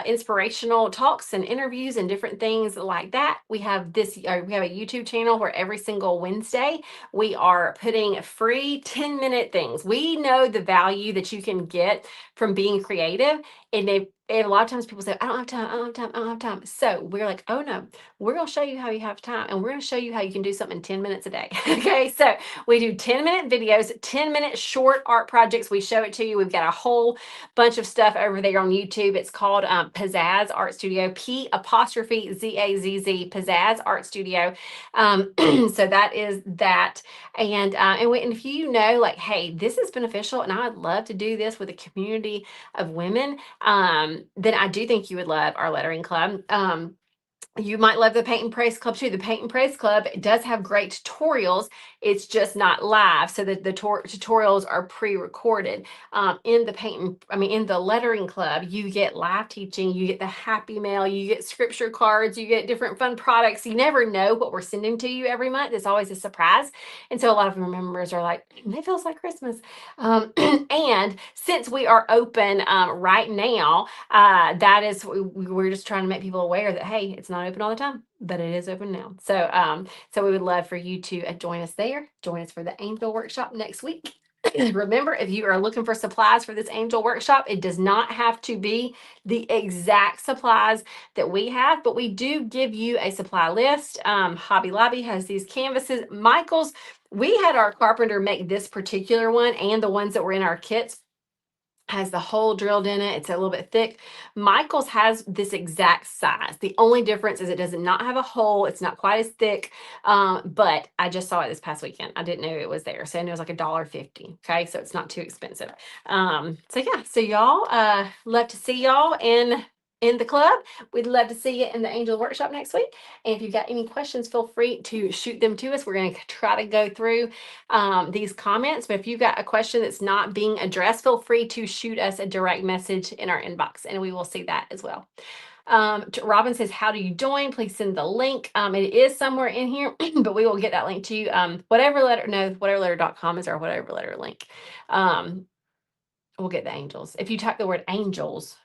inspirational talks and interviews and different things like that. We have we have a YouTube channel where every single Wednesday we are putting free 10-minute things. We know the value that you can get from being creative. And a lot of times people say, I don't have time, I don't have time, I don't have time. So we're like, oh no, we're going to show you how you have time, and we're going to show you how you can do something in 10 minutes a day. Okay. So we do 10-minute videos, 10-minute short art projects. We show it to you. We've got a whole bunch of stuff over there on YouTube. It's called Pizzazz Art Studio, P'_ZAZZ, Pizzazz Art Studio. So that is that. And if you know, like, hey, this is beneficial and I'd love to do this with a community of women, then I do think you would love our lettering club. You might love the Paint and Praise Club too. The Paint and Praise Club does have great tutorials. It's just not live, so that the tutorials are pre-recorded. In the Lettering Club, you get live teaching, you get the happy mail, you get scripture cards, you get different fun products. You never know what we're sending to you every month. It's always a surprise, and so a lot of our members are like, "It feels like Christmas." And since we are open right now, we're just trying to make people aware that, hey, it's not open all the time, but it is open now. So we would love for you to join us there. Join us for the Angel Workshop next week. Remember, if you are looking for supplies for this Angel Workshop, it does not have to be the exact supplies that we have, but we do give you a supply list. Hobby Lobby has these canvases. Michael's, we had our carpenter make this particular one, and the ones that were in our kits has the hole drilled in it. It's a little bit thick. Michael's has this exact size. The only difference is it does not have a hole. It's not quite as thick. But I just saw it this past weekend. I didn't know it was there. So I knew it was like $1.50. Okay. So it's not too expensive. So yeah, so y'all, love to see y'all in the club. We'd love to see you in the Angel Workshop next week. And if you've got any questions, feel free to shoot them to us. We're going to try to go through these comments, but if you've got a question that's not being addressed, feel free to shoot us a direct message in our inbox, and we will see that as well. Robin says, how do you join? Please send the link. It is somewhere in here, but we will get that link to you. Whateverletter.com is our whatever letter link. We'll get the angels. If you type the word angels,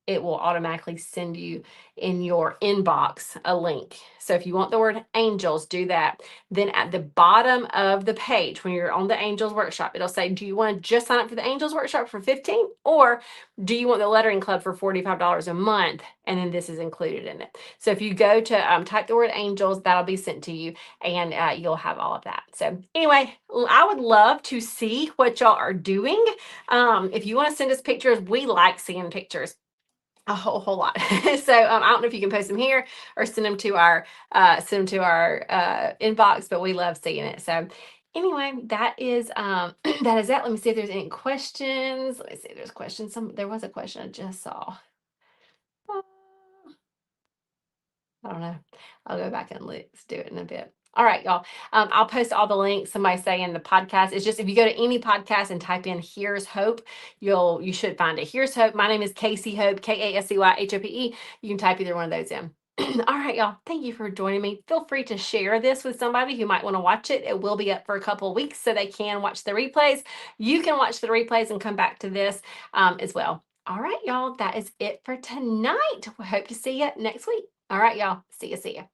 it will automatically send you in your inbox a link. So if you want the word angels, do that. Then at the bottom of the page, when you're on the Angels Workshop, it'll say, do you want to just sign up for the Angels Workshop for $15, or do you want the Lettering Club for $45 a month? And then this is included in it. So if you go to type the word angels, that'll be sent to you, and you'll have all of that. So anyway, I would love to see what y'all are doing. If you want to send us pictures, we like seeing pictures a whole lot. So I don't know if you can post them here or send them to our inbox, but we love seeing it. So anyway, that is that is that. Let me see if there's any questions. Let me see if there's questions. There was a question I just saw. I don't know. I'll go back and let's do it in a bit. All right, y'all. I'll post all the links. Somebody saying the podcast. It's just, if you go to any podcast and type in "Here's Hope," you should find it. Here's Hope. My name is Casey Hope, KASEYHOPE. You can type either one of those in. All right, y'all. Thank you for joining me. Feel free to share this with somebody who might want to watch it. It will be up for a couple of weeks, so they can watch the replays. You can watch the replays and come back to this as well. All right, y'all. That is it for tonight. We hope to see you next week. All right, y'all. See ya.